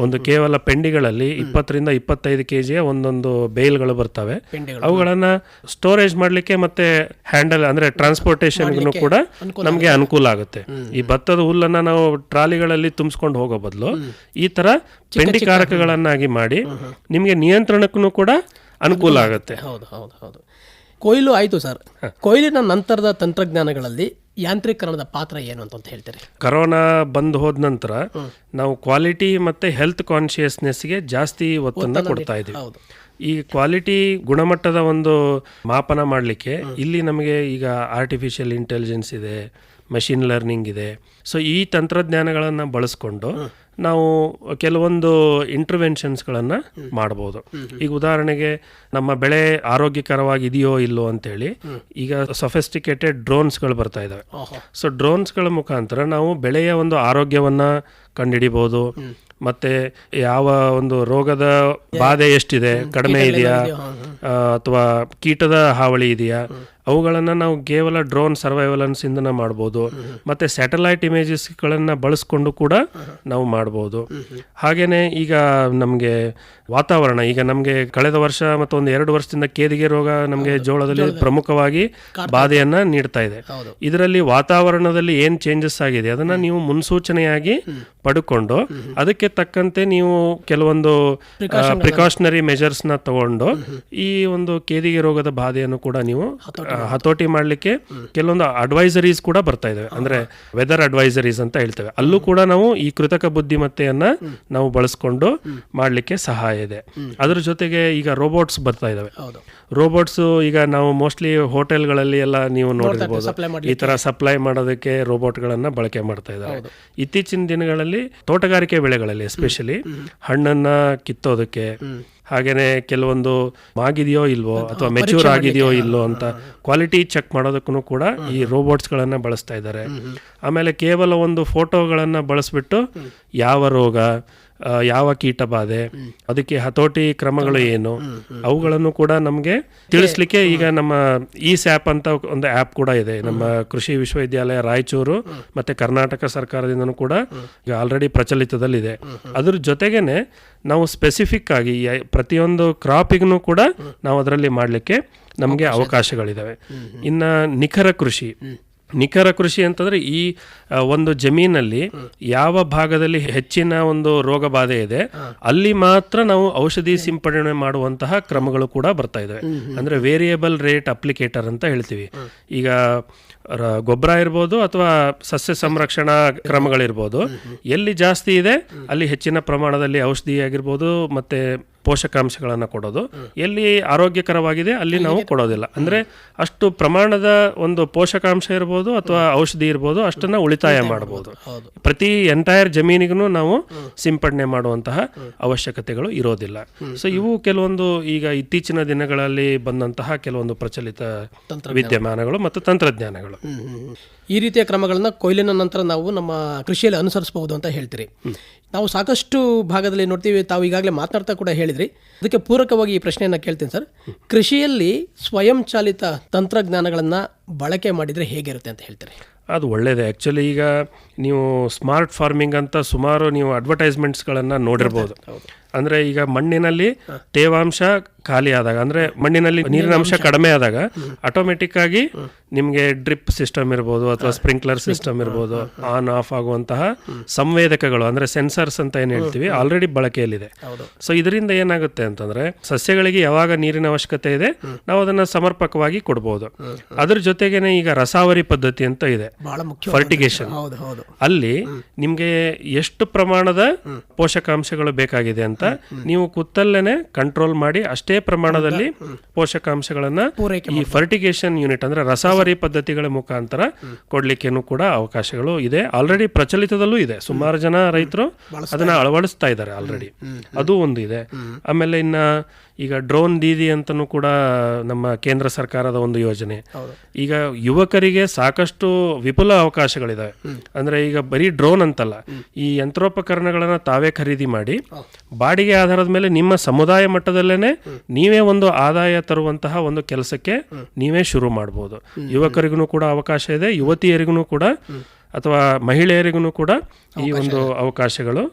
ಒಂದು ಕೇವಲ ಪೆಂಡಿಗಳಲ್ಲಿ 20 ರಿಂದ 25 kg ಒಂದೊಂದು ಬೇಲ್ಗಳು ಬರ್ತವೆ. ಅವುಗಳನ್ನ ಸ್ಟೋರೇಜ್ ಮಾಡ್ಲಿಕ್ಕೆ ಮತ್ತೆ ಹ್ಯಾಂಡಲ್ ಅಂದ್ರೆ ಟ್ರಾನ್ಸ್ಪೋರ್ಟೇಷನ್ ಕೂಡ ನಮ್ಗೆ ಅನುಕೂಲ ಆಗುತ್ತೆ. ಈ ಭತ್ತದ ಹುಲ್ಲನ್ನ ನಾವು ಟ್ರಾಲಿಗಳಲ್ಲಿ ತುಂಬಿಸ್ಕೊಂಡು ಹೋಗೋ ಬದಲು ಈ ತರ ಪೆಂಡಿಕಾರಕಗಳನ್ನಾಗಿ ಮಾಡಿ ನಿಮ್ಗೆ ನಿಯಂತ್ರಣಕ್ಕೂ ಕೂಡ ಅನುಕೂಲ ಆಗುತ್ತೆ. ಕೊಯ್ಲು ಆಯ್ತು ಸರ್. ಕೊಯ್ಲಿನ ನಂತರದ ತಂತ್ರಜ್ಞಾನಗಳಲ್ಲಿ ಯಾಂತ್ರೀಕರಣದ ಪಾತ್ರ ಏನು ಅಂತ ಹೇಳ್ತಾರೆ? ಕರೋನಾ ಬಂದು ಹೋದ ನಂತರ ನಾವು ಕ್ವಾಲಿಟಿ ಮತ್ತೆ ಹೆಲ್ತ್ ಕಾನ್ಶಿಯಸ್ನೆಸ್ಗೆ ಜಾಸ್ತಿ ಒತ್ತನ್ನು ಕೊಡ್ತಾ ಇದ್ದೀವಿ. ಈ ಕ್ವಾಲಿಟಿ ಗುಣಮಟ್ಟದ ಒಂದು ಮಾಪನ ಮಾಡಲಿಕ್ಕೆ ಇಲ್ಲಿ ನಮಗೆ ಈಗ ಆರ್ಟಿಫಿಷಿಯಲ್ ಇಂಟೆಲಿಜೆನ್ಸ್ ಇದೆ, ಮಷಿನ್ ಲರ್ನಿಂಗ್ ಇದೆ. ಸೊ ಈ ತಂತ್ರಜ್ಞಾನಗಳನ್ನು ಬಳಸ್ಕೊಂಡು ನಾವು ಕೆಲವೊಂದು ಇಂಟರ್ವೆನ್ಷನ್ಸ್ಗಳನ್ನು ಮಾಡ್ಬೋದು. ಈಗ ಉದಾಹರಣೆಗೆ ನಮ್ಮ ಬೆಳೆ ಆರೋಗ್ಯಕರವಾಗಿದೆಯೋ ಇಲ್ಲೋ ಅಂತೇಳಿ ಈಗ ಸೊಫಿಸ್ಟಿಕೇಟೆಡ್ ಡ್ರೋನ್ಸ್ಗಳು ಬರ್ತಾ ಇದ್ದಾವೆ. ಸೊ ಡ್ರೋನ್ಸ್ಗಳ ಮುಖಾಂತರ ನಾವು ಬೆಳೆಯ ಒಂದು ಆರೋಗ್ಯವನ್ನು ಕಂಡುಹಿಡಿಬೋದು. ಮತ್ತೆ ಯಾವ ಒಂದು ರೋಗದ ಬಾಧೆ ಎಷ್ಟಿದೆ, ಕಡಿಮೆ ಇದೆಯಾ ಅಥವಾ ಕೀಟದ ಹಾವಳಿ ಇದೆಯಾ, ಅವುಗಳನ್ನು ನಾವು ಕೇವಲ ಡ್ರೋನ್ ಸರ್ವೈವಲೆನ್ಸ್ ಇಂದ ಮಾಡ್ಬೋದು. ಮತ್ತೆ ಸ್ಯಾಟಲೈಟ್ ಇಮೇಜಸ್ಗಳನ್ನು ಬಳಸ್ಕೊಂಡು ಕೂಡ ನಾವು ಮಾಡ್ಬೋದು. ಹಾಗೇನೆ ಈಗ ನಮಗೆ ವಾತಾವರಣ, ಈಗ ನಮಗೆ ಕಳೆದ ವರ್ಷ ಮತ್ತು 1-2 ವರ್ಷದಿಂದ ಕೇದಿಗೆ ರೋಗ ನಮಗೆ ಜೋಳದಲ್ಲಿ ಪ್ರಮುಖವಾಗಿ ಬಾಧೆಯನ್ನ ನೀಡ್ತಾ ಇದೆ. ಇದರಲ್ಲಿ ವಾತಾವರಣದಲ್ಲಿ ಏನ್ ಚೇಂಜಸ್ ಆಗಿದೆ ಅದನ್ನ ನೀವು ಮುನ್ಸೂಚನೆಯಾಗಿ ಪಡ್ಕೊಂಡು ಅದಕ್ಕೆ ತಕ್ಕಂತೆ ನೀವು ಕೆಲವೊಂದು ಪ್ರಿಕಾಷನರಿ ಮೆಜರ್ಸ್ ನ ತಗೊಂಡು ಈ ಒಂದು ಕೇದಿಗೆ ರೋಗದ ಬಾಧೆಯನ್ನು ಕೂಡ ನೀವು ಹತೋಟಿ ಮಾಡಲಿಕ್ಕೆ ಕೆಲವೊಂದು ಅಡ್ವೈಸರೀಸ್ ಕೂಡ ಬರ್ತಾ ಇದಾವೆ. ಅಂದ್ರೆ ವೆದರ್ ಅಡ್ವೈಸರೀಸ್ ಅಂತ ಹೇಳ್ತೇವೆ. ಅಲ್ಲೂ ಕೂಡ ನಾವು ಈ ಕೃತಕ ಬುದ್ಧಿಮತ್ತೆಯನ್ನ ನಾವು ಬಳಸ್ಕೊಂಡು ಮಾಡ್ಲಿಕ್ಕೆ ಸಹಾಯ ಇದೆ. ಅದ್ರ ಜೊತೆಗೆ ಈಗ ರೋಬೋಟ್ಸ್ ಬರ್ತಾ ಇದಾವೆ. ರೋಬೋಟ್ಸ್ ಈಗ ನಾವು ಮೋಸ್ಟ್ಲಿ ಹೋಟೆಲ್ಗಳಲ್ಲಿ ಎಲ್ಲ ನೀವು ನೋಡಿರ್ಬೋದು, ಈ ತರ ಸಪ್ಲೈ ಮಾಡೋದಕ್ಕೆ ರೋಬೋಟ್ಗಳನ್ನ ಬಳಕೆ ಮಾಡ್ತಾ ಇದ್ದಾರೆ. ಇತ್ತೀಚಿನ ದಿನಗಳಲ್ಲಿ ತೋಟಗಾರಿಕೆ ಬೆಳೆಗಳಲ್ಲಿ ಎಸ್ಪೆಷಲಿ ಹಣ್ಣನ್ನ ಕಿತ್ತೋದಕ್ಕೆ, ಹಾಗೇನೆ ಕೆಲವೊಂದು ಮಾಗಿದೆಯೋ ಇಲ್ವೋ ಅಥವಾ ಮೆಚೂರ್ ಆಗಿದೆಯೋ ಇಲ್ವೋ ಅಂತ ಕ್ವಾಲಿಟಿ ಚೆಕ್ ಮಾಡೋದಕ್ಕೂ ಕೂಡ ಈ ರೋಬೋಟ್ಸ್ಗಳನ್ನ ಬಳಸ್ತಾ ಇದ್ದಾರೆ. ಆಮೇಲೆ ಕೇವಲ ಒಂದು ಫೋಟೋಗಳನ್ನ ಬಳಸ್ಬಿಟ್ಟು ಯಾವ ರೋಗ, ಯಾವ ಕೀಟ ಬಾಧೆ, ಅದಕ್ಕೆ ಹತೋಟಿ ಕ್ರಮಗಳು ಏನು, ಅವುಗಳನ್ನು ಕೂಡ ನಮಗೆ ತಿಳಿಸ್ಲಿಕ್ಕೆ ಈಗ ನಮ್ಮ ಈ ಸ್ಯಾಪ್ ಅಂತ ಒಂದು ಆ್ಯಪ್ ಕೂಡ ಇದೆ. ನಮ್ಮ ಕೃಷಿ ವಿಶ್ವವಿದ್ಯಾಲಯ ರಾಯಚೂರು ಮತ್ತೆ ಕರ್ನಾಟಕ ಸರ್ಕಾರದಿಂದನೂ ಕೂಡ ಈಗ ಆಲ್ರೆಡಿ ಪ್ರಚಲಿತದಲ್ಲಿದೆ. ಅದ್ರ ಜೊತೆಗೇನೆ ನಾವು ಸ್ಪೆಸಿಫಿಕ್ ಆಗಿ ಪ್ರತಿಯೊಂದು ಕ್ರಾಪಿಗೂ ಕೂಡ ನಾವು ಅದರಲ್ಲಿ ಮಾಡಲಿಕ್ಕೆ ನಮಗೆ ಅವಕಾಶಗಳಿದಾವೆ. ಇನ್ನ ನಿಖರ ಕೃಷಿ ಅಂತಂದ್ರೆ ಈ ಒಂದು ಜಮೀನಲ್ಲಿ ಯಾವ ಭಾಗದಲ್ಲಿ ಹೆಚ್ಚಿನ ಒಂದು ರೋಗ ಬಾಧೆ ಇದೆ ಅಲ್ಲಿ ಮಾತ್ರ ನಾವು ಔಷಧಿ ಸಿಂಪಡಣೆ ಮಾಡುವಂತಹ ಕ್ರಮಗಳು ಕೂಡ ಬರ್ತಾ ಇದಾವೆ. ಅಂದ್ರೆ ವೇರಿಯಬಲ್ ರೇಟ್ ಅಪ್ಲಿಕೇಟರ್ ಅಂತ ಹೇಳ್ತೀವಿ. ಈಗ ಗೊಬ್ಬರ ಇರ್ಬೋದು ಅಥವಾ ಸಸ್ಯ ಸಂರಕ್ಷಣಾ ಕ್ರಮಗಳಿರ್ಬೋದು, ಎಲ್ಲಿ ಜಾಸ್ತಿ ಇದೆ ಅಲ್ಲಿ ಹೆಚ್ಚಿನ ಪ್ರಮಾಣದಲ್ಲಿ ಔಷಧಿ ಆಗಿರ್ಬೋದು ಮತ್ತೆ ಪೋಷಕಾಂಶಗಳನ್ನು ಕೊಡೋದು, ಎಲ್ಲಿ ಆರೋಗ್ಯಕರವಾಗಿದೆ ಅಲ್ಲಿ ನಾವು ಕೊಡೋದಿಲ್ಲ. ಅಂದ್ರೆ ಅಷ್ಟು ಪ್ರಮಾಣದ ಒಂದು ಪೋಷಕಾಂಶ ಇರ್ಬೋದು ಅಥವಾ ಔಷಧಿ ಇರ್ಬೋದು ಅಷ್ಟನ್ನ ಉಳಿತಾಯ ಮಾಡಬಹುದು. ಪ್ರತಿ ಎಂಟೈರ್ ಜಮೀನಿಗೂ ನಾವು ಸಿಂಪಡಣೆ ಮಾಡುವಂತಹ ಅವಶ್ಯಕತೆಗಳು ಇರೋದಿಲ್ಲ. ಸೊ ಇವು ಕೆಲವೊಂದು ಈಗ ಇತ್ತೀಚಿನ ದಿನಗಳಲ್ಲಿ ಬಂದಂತಹ ಕೆಲವೊಂದು ಪ್ರಚಲಿತ ವಿದ್ಯಮಾನಗಳು ಮತ್ತು ತಂತ್ರಜ್ಞಾನಗಳು. ಈ ರೀತಿಯ ಕ್ರಮಗಳನ್ನ ಕೊಯ್ಲಿನ ನಂತರ ನಾವು ನಮ್ಮ ಕೃಷಿಯಲ್ಲಿ ಅನುಸರಿಸಬಹುದು ಅಂತ ಹೇಳ್ತೀರಿ. ನಾವು ಸಾಕಷ್ಟು ಭಾಗದಲ್ಲಿ ನೋಡ್ತೀವಿ, ತಾವು ಈಗಾಗಲೇ ಮಾತನಾಡ್ತಾ ಕೂಡ ಹೇಳಿದ್ರಿ. ಅದಕ್ಕೆ ಪೂರಕವಾಗಿ ಈ ಪ್ರಶ್ನೆಯನ್ನು ಕೇಳ್ತೀನಿ ಸರ್. ಕೃಷಿಯಲ್ಲಿ ಸ್ವಯಂ ಚಾಲಿತ ತಂತ್ರಜ್ಞಾನಗಳನ್ನು ಬಳಕೆ ಮಾಡಿದರೆ ಹೇಗಿರುತ್ತೆ ಅಂತ ಹೇಳ್ತೀರಿ? ಅದು ಒಳ್ಳೆಯದೇ. ಆ್ಯಕ್ಚುಲಿ ಈಗ ನೀವು ಸ್ಮಾರ್ಟ್ ಫಾರ್ಮಿಂಗ್ ಅಂತ ಸುಮಾರು ನೀವು ಅಡ್ವರ್ಟೈಸ್ಮೆಂಟ್ಸ್ಗಳನ್ನು ನೋಡಿರ್ಬೋದು. ಅಂದರೆ ಈಗ ಮಣ್ಣಿನಲ್ಲಿ ತೇವಾಂಶ ಖಾಲಿ ಆದಾಗ, ಅಂದರೆ ಮಣ್ಣಿನಲ್ಲಿ ನೀರಿನ ಅಂಶ ಕಡಿಮೆ ಆದಾಗ ಆಟೋಮೆಟಿಕ್ ಆಗಿ ನಿಮಗೆ ಡ್ರಿಪ್ ಸಿಸ್ಟಮ್ ಇರ್ಬೋದು ಅಥವಾ ಸ್ಪ್ರಿಂಕ್ಲರ್ ಸಿಸ್ಟಮ್ ಇರ್ಬೋದು, ಆನ್ ಆಫ್ ಆಗುವಂತಹ ಸಂವೇದಕಗಳು ಅಂದರೆ ಸೆನ್ಸರ್ಸ್ ಅಂತ ಏನು ಹೇಳ್ತೀವಿ ಆಲ್ರೆಡಿ ಬಳಕೆಯಲ್ಲಿದೆ. ಸೊ ಇದರಿಂದ ಏನಾಗುತ್ತೆ ಅಂತಂದ್ರೆ ಸಸ್ಯಗಳಿಗೆ ಯಾವಾಗ ನೀರಿನ ಅವಶ್ಯಕತೆ ಇದೆ ನಾವು ಅದನ್ನ ಸಮರ್ಪಕವಾಗಿ ಕೊಡ್ಬೋದು. ಅದ್ರ ಜೊತೆಗೇನೆ ಈಗ ರಸಾವರಿ ಪದ್ಧತಿ ಅಂತ ಇದೆ, ಫರ್ಟಿಗೇಷನ್. ಅಲ್ಲಿ ನಿಮ್ಗೆ ಎಷ್ಟು ಪ್ರಮಾಣದ ಪೋಷಕಾಂಶಗಳು ಬೇಕಾಗಿದೆ ಅಂತ ನೀವು ಕುತ್ತಲ್ಲೇನೆ ಕಂಟ್ರೋಲ್ ಮಾಡಿ ಅಷ್ಟೇ ಪ್ರಮಾಣದಲ್ಲಿ ಪೋಷಕಾಂಶಗಳನ್ನ ಈ ಫರ್ಟಿಗೇಷನ್ ಯೂನಿಟ್ ಅಂದ್ರೆ ರಸಾವರಿ ಪದ್ಧತಿಗಳ ಮುಖಾಂತರ ಕೊಡ್ಲಿಕ್ಕೇನು ಕೂಡ ಅವಕಾಶಗಳು ಇದೆ. ಆಲ್ರೆಡಿ ಪ್ರಚಲಿತದಲ್ಲೂ ಇದೆ, ಸುಮಾರು ಜನ ರೈತರು ಅದನ್ನ ಅಳವಡಿಸ್ತಾ ಇದ್ದಾರೆ ಆಲ್ರೆಡಿ. ಅದು ಒಂದು ಇದೆ. ಆಮೇಲೆ ಇನ್ನ ಈಗ ಡ್ರೋನ್ ದೀದಿ ಅಂತನೂ ಕೂಡ ನಮ್ಮ ಕೇಂದ್ರ ಸರ್ಕಾರದ ಒಂದು ಯೋಜನೆ. ಈಗ ಯುವಕರಿಗೆ ಸಾಕಷ್ಟು ವಿಪುಲ ಅವಕಾಶಗಳಿದಾವೆ. ಅಂದ್ರೆ ಈಗ ಬರೀ ಡ್ರೋನ್ ಅಂತಲ್ಲ, ಈ ಯಂತ್ರೋಪಕರಣಗಳನ್ನ ತಾವೇ ಖರೀದಿ ಮಾಡಿ ಬಾಡಿಗೆ ಆಧಾರದ ಮೇಲೆ ನಿಮ್ಮ ಸಮುದಾಯ ಮಟ್ಟದಲ್ಲೇನೆ ನೀವೇ ಒಂದು ಆದಾಯ ತರುವಂತಹ ಒಂದು ಕೆಲಸಕ್ಕೆ ನೀವೇ ಶುರು ಮಾಡ್ಬೋದು. ಯುವಕರಿಗೂ ಕೂಡ ಅವಕಾಶ ಇದೆ, ಯುವತಿಯರಿಗೂ ಕೂಡ ಅಥವಾ ಮಹಿಳೆಯರಿಗೂ ಕೂಡ ಈ ಒಂದು ಅವಕಾಶಗಳು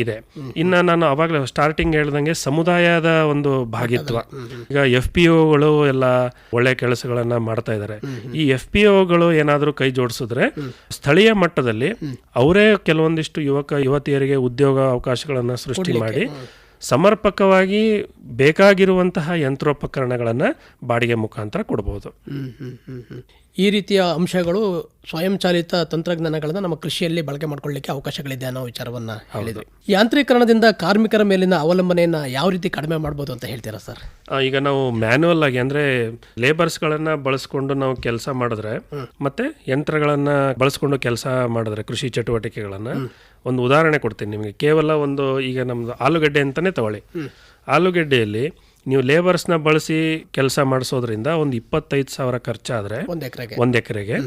ಇದೆ. ಇನ್ನು ನಾನು ಅವಾಗಲೇ ಸ್ಟಾರ್ಟಿಂಗ್ ಹೇಳ್ದಂಗೆ ಸಮುದಾಯದ ಒಂದು ಭಾಗಿತ್ವ. ಈಗ FPOಗಳು ಎಲ್ಲ ಒಳ್ಳೆ ಕೆಲಸಗಳನ್ನ ಮಾಡ್ತಾ ಇದ್ದಾರೆ. ಈ FPOಗಳು ಏನಾದರೂ ಕೈ ಜೋಡಿಸಿದ್ರೆ ಸ್ಥಳೀಯ ಮಟ್ಟದಲ್ಲಿ ಅವರೇ ಕೆಲವೊಂದಿಷ್ಟು ಯುವತಿಯರಿಗೆ ಉದ್ಯೋಗ ಅವಕಾಶಗಳನ್ನ ಸೃಷ್ಟಿ ಮಾಡಿ ಸಮರ್ಪಕವಾಗಿ ಬೇಕಾಗಿರುವಂತಹ ಯಂತ್ರೋಪಕರಣಗಳನ್ನು ಬಾಡಿಗೆ ಮುಖಾಂತರ ಕೊಡಬಹುದು. ಈ ರೀತಿಯ ಅಂಶಗಳು ಸ್ವಯಂ ಚಾಲಿತ ತಂತ್ರಜ್ಞಾನಗಳನ್ನು ನಮ್ಮ ಕೃಷಿಯಲ್ಲಿ ಬಳಕೆ ಮಾಡ್ಕೊಳ್ಳಿಕ್ಕೆ ಅವಕಾಶಗಳಿದೆ ಅನ್ನೋ ವಿಚಾರವನ್ನ ಹೇಳಿದ್ರು. ಯಾಂತ್ರೀಕರಣದಿಂದ ಕಾರ್ಮಿಕರ ಮೇಲಿನ ಅವಲಂಬನೆಯನ್ನ ಯಾವ ರೀತಿ ಕಡಿಮೆ ಮಾಡ್ಬೋದು ಅಂತ ಹೇಳ್ತೀರಾ ಸರ್? ಈಗ ನಾವು ಮ್ಯಾನ್ಯುವಲ್ ಆಗಿ ಅಂದ್ರೆ ಲೇಬರ್ಸ್ಗಳನ್ನ ಬಳಸ್ಕೊಂಡು ನಾವು ಕೆಲಸ ಮಾಡಿದ್ರೆ ಮತ್ತೆ ಯಂತ್ರಗಳನ್ನ ಬಳಸ್ಕೊಂಡು ಕೆಲಸ ಮಾಡಿದ್ರೆ ಕೃಷಿ ಚಟುವಟಿಕೆಗಳನ್ನ, ಒಂದು ಉದಾಹರಣೆ ಕೊಡ್ತೀನಿ ನಿಮಗೆ. ಕೇವಲ ಒಂದು ಈಗ ನಮ್ದು ಆಲೂಗಡ್ಡೆ ಅಂತಾನೆ ತಗೊಳ್ಳಿ. ಆಲೂಗಡ್ಡೆಯಲ್ಲಿ ನೀವು ಲೇಬರ್ಸ್ನ ಬಳಸಿ ಕೆಲಸ ಮಾಡಿಸೋದ್ರಿಂದ ಒಂದು 25,000 ಖರ್ಚಾದ್ರೆ ಒಂದ್ ಎಕರೆಗೆ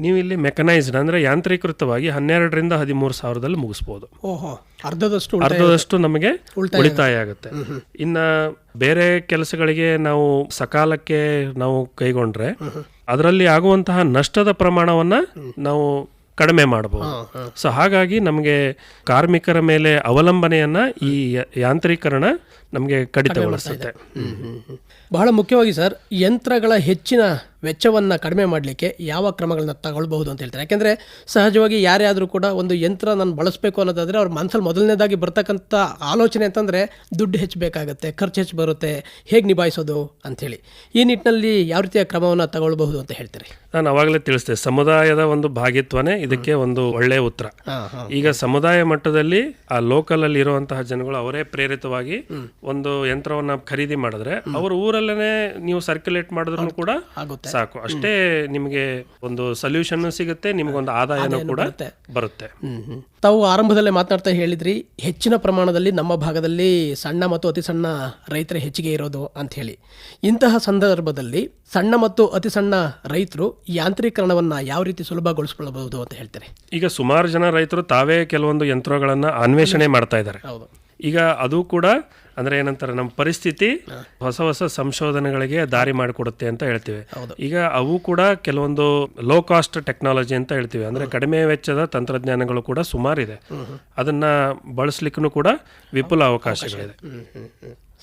ನೀವು ಇಲ್ಲಿ ಮೆಕನೈಸ್ಡ್ ಅಂದ್ರೆ ಯಾಂತ್ರೀಕೃತವಾಗಿ 12,000 ರಿಂದ 13,000 ಮುಗಿಸ್ಬೋದು. ಅರ್ಧದಷ್ಟು ನಮಗೆ ಉಳಿತಾಯ ಆಗುತ್ತೆ. ಇನ್ನ ಬೇರೆ ಕೆಲಸಗಳಿಗೆ ನಾವು ಸಕಾಲಕ್ಕೆ ನಾವು ಕೈಗೊಂಡ್ರೆ ಅದರಲ್ಲಿ ಆಗುವಂತಹ ನಷ್ಟದ ಪ್ರಮಾಣವನ್ನ ನಾವು ಕಡಿಮೆ ಮಾಡಬಹುದು. ಸೊ ಹಾಗಾಗಿ ನಮಗೆ ಕಾರ್ಮಿಕರ ಮೇಲೆ ಅವಲಂಬನೆಯನ್ನ ಈ ಯಾಂತ್ರೀಕರಣ ನಮಗೆ ಕಡಿತಗೊಳಿಸುತ್ತೆ. ಬಹಳ ಮುಖ್ಯವಾಗಿ ಸರ್, ಯಂತ್ರಗಳ ಹೆಚ್ಚಿನ ವೆಚ್ಚವನ್ನು ಕಡಿಮೆ ಮಾಡಲಿಕ್ಕೆ ಯಾವ ಕ್ರಮಗಳನ್ನ ತಗೊಳ್ಬಹುದು ಅಂತ ಹೇಳ್ತಾರೆ? ಯಾಕೆಂದರೆ ಸಹಜವಾಗಿ ಯಾರೇ ಆದರೂ ಕೂಡ ಒಂದು ಯಂತ್ರ ನಾನು ಬಳಸಬೇಕು ಅನ್ನೋದಾದರೆ ಅವ್ರ ಮನಸ್ಸಲ್ಲಿ ಮೊದಲನೇದಾಗಿ ಬರ್ತಕ್ಕಂಥ ಆಲೋಚನೆ ಅಂತಂದರೆ ದುಡ್ಡು ಹೆಚ್ಚು ಬೇಕಾಗುತ್ತೆ, ಖರ್ಚು ಹೆಚ್ಚು ಬರುತ್ತೆ, ಹೇಗೆ ನಿಭಾಯಿಸೋದು ಅಂಥೇಳಿ. ಈ ನಿಟ್ಟಿನಲ್ಲಿ ಯಾವ ರೀತಿಯ ಕ್ರಮವನ್ನು ತಗೊಳ್ಬಹುದು ಅಂತ ಹೇಳ್ತೀರಿ? ನಾನು ಅವಾಗಲೇ ತಿಳಿಸ್ತೆ, ಸಮುದಾಯದ ಒಂದು ಭಾಗಿತ್ವನೇ ಇದಕ್ಕೆ ಒಂದು ಒಳ್ಳೆಯ ಉತ್ತರ. ಈಗ ಸಮುದಾಯ ಮಟ್ಟದಲ್ಲಿ ಆ ಲೋಕಲ್ ಅಲ್ಲಿ ಇರುವಂತಹ ಜನಗಳು ಅವರೇ ಪ್ರೇರಿತವಾಗಿ ಒಂದು ಯಂತ್ರವನ್ನ ಖರೀದಿ ಮಾಡಿದ್ರೆ ಅವ್ರ ಊರಲ್ಲೇ ನೀವು ಸರ್ಕ್ಯುಲೇಟ್ ಮಾಡಿದ್ರು ಕೂಡ ಸಾಕು. ಅಷ್ಟೇ ನಿಮಗೆ ಒಂದು ಸೊಲ್ಯೂಷನ್ ಸಿಗುತ್ತೆ, ನಿಮ್ಗೊಂದು ಆದಾಯನೂ ಕೂಡ ಬರುತ್ತೆ. ತಾವು ಆರಂಭದಲ್ಲೇ ಮಾತನಾಡ್ತಾ ಹೇಳಿದ್ರಿ, ಹೆಚ್ಚಿನ ಪ್ರಮಾಣದಲ್ಲಿ ನಮ್ಮ ಭಾಗದಲ್ಲಿ ಸಣ್ಣ ಮತ್ತು ಅತಿ ಸಣ್ಣ ರೈತರ ಹೆಚ್ಚಿಗೆ ಇರೋದು ಅಂತ ಹೇಳಿ. ಇಂತಹ ಸಂದರ್ಭದಲ್ಲಿ ಸಣ್ಣ ಮತ್ತು ಅತಿ ಸಣ್ಣ ರೈತರು ಯಾಂತ್ರೀಕರಣವನ್ನ ಯಾವ ರೀತಿ ಸುಲಭಗೊಳಿಸಿಕೊಳ್ಳಬಹುದು ಅಂತ ಹೇಳ್ತಾರೆ? ಈಗ ಸುಮಾರು ಜನ ರೈತರು ತಾವೇ ಕೆಲವೊಂದು ಯಂತ್ರಗಳನ್ನ ಅನ್ವೇಷಣೆ ಮಾಡ್ತಾ ಇದ್ದಾರೆ. ಈಗ ಅದು ಕೂಡ ಅಂದ್ರೆ ಏನಂತಾರೆ, ನಮ್ಮ ಪರಿಸ್ಥಿತಿ ಹೊಸ ಹೊಸ ಸಂಶೋಧನೆಗಳಿಗೆ ದಾರಿ ಮಾಡಿಕೊಡುತ್ತೆ ಅಂತ ಹೇಳ್ತೀವಿ. ಈಗ ಅವು ಕೂಡ ಕೆಲವೊಂದು ಲೋ ಕಾಸ್ಟ್ ಟೆಕ್ನಾಲಜಿ ಅಂತ ಹೇಳ್ತೀವಿ, ಅಂದ್ರೆ ಕಡಿಮೆ ವೆಚ್ಚದ ತಂತ್ರಜ್ಞಾನಗಳು ಕೂಡ ಸುಮಾರಿದೆ. ಅದನ್ನ ಬಳಸಲಿಕ್ಕೂ ಕೂಡ ವಿಪುಲ ಅವಕಾಶಗಳಿದೆ.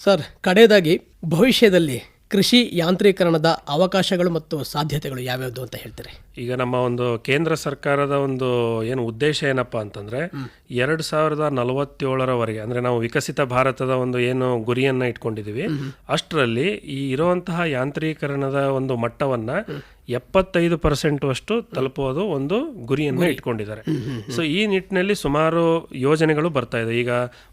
ಸರ್, ಕಡೆಯದಾಗಿ ಭವಿಷ್ಯದಲ್ಲಿ ಕೃಷಿ ಯಾಂತ್ರೀಕರಣದ ಅವಕಾಶಗಳು ಮತ್ತು ಸಾಧ್ಯತೆಗಳು ಯಾವ್ಯಾವುದು ಅಂತ ಹೇಳ್ತೀರಿ? ಈಗ ನಮ್ಮ ಒಂದು ಕೇಂದ್ರ ಸರ್ಕಾರದ ಒಂದು ಏನು ಉದ್ದೇಶ ಏನಪ್ಪಾ ಅಂತಂದ್ರೆ 2047ರವರೆಗೆ ಅಂದ್ರೆ ನಾವು ವಿಕಸಿತ ಭಾರತದ ಒಂದು ಏನು ಗುರಿಯನ್ನ ಇಟ್ಕೊಂಡಿದೀವಿ, ಅಷ್ಟರಲ್ಲಿ ಈ ಇರುವಂತಹ ಯಾಂತ್ರೀಕರಣದ ಒಂದು ಮಟ್ಟವನ್ನ 75% ಅಷ್ಟು ತಲುಪುವುದು ಒಂದು ಗುರಿಯನ್ನು ಇಟ್ಕೊಂಡಿದ್ದಾರೆ. ಸೊ ಈ ನಿಟ್ಟಿನಲ್ಲಿ ಸುಮಾರು ಯೋಜನೆಗಳು ಬರ್ತಾ ಇದೆ. ಈಗ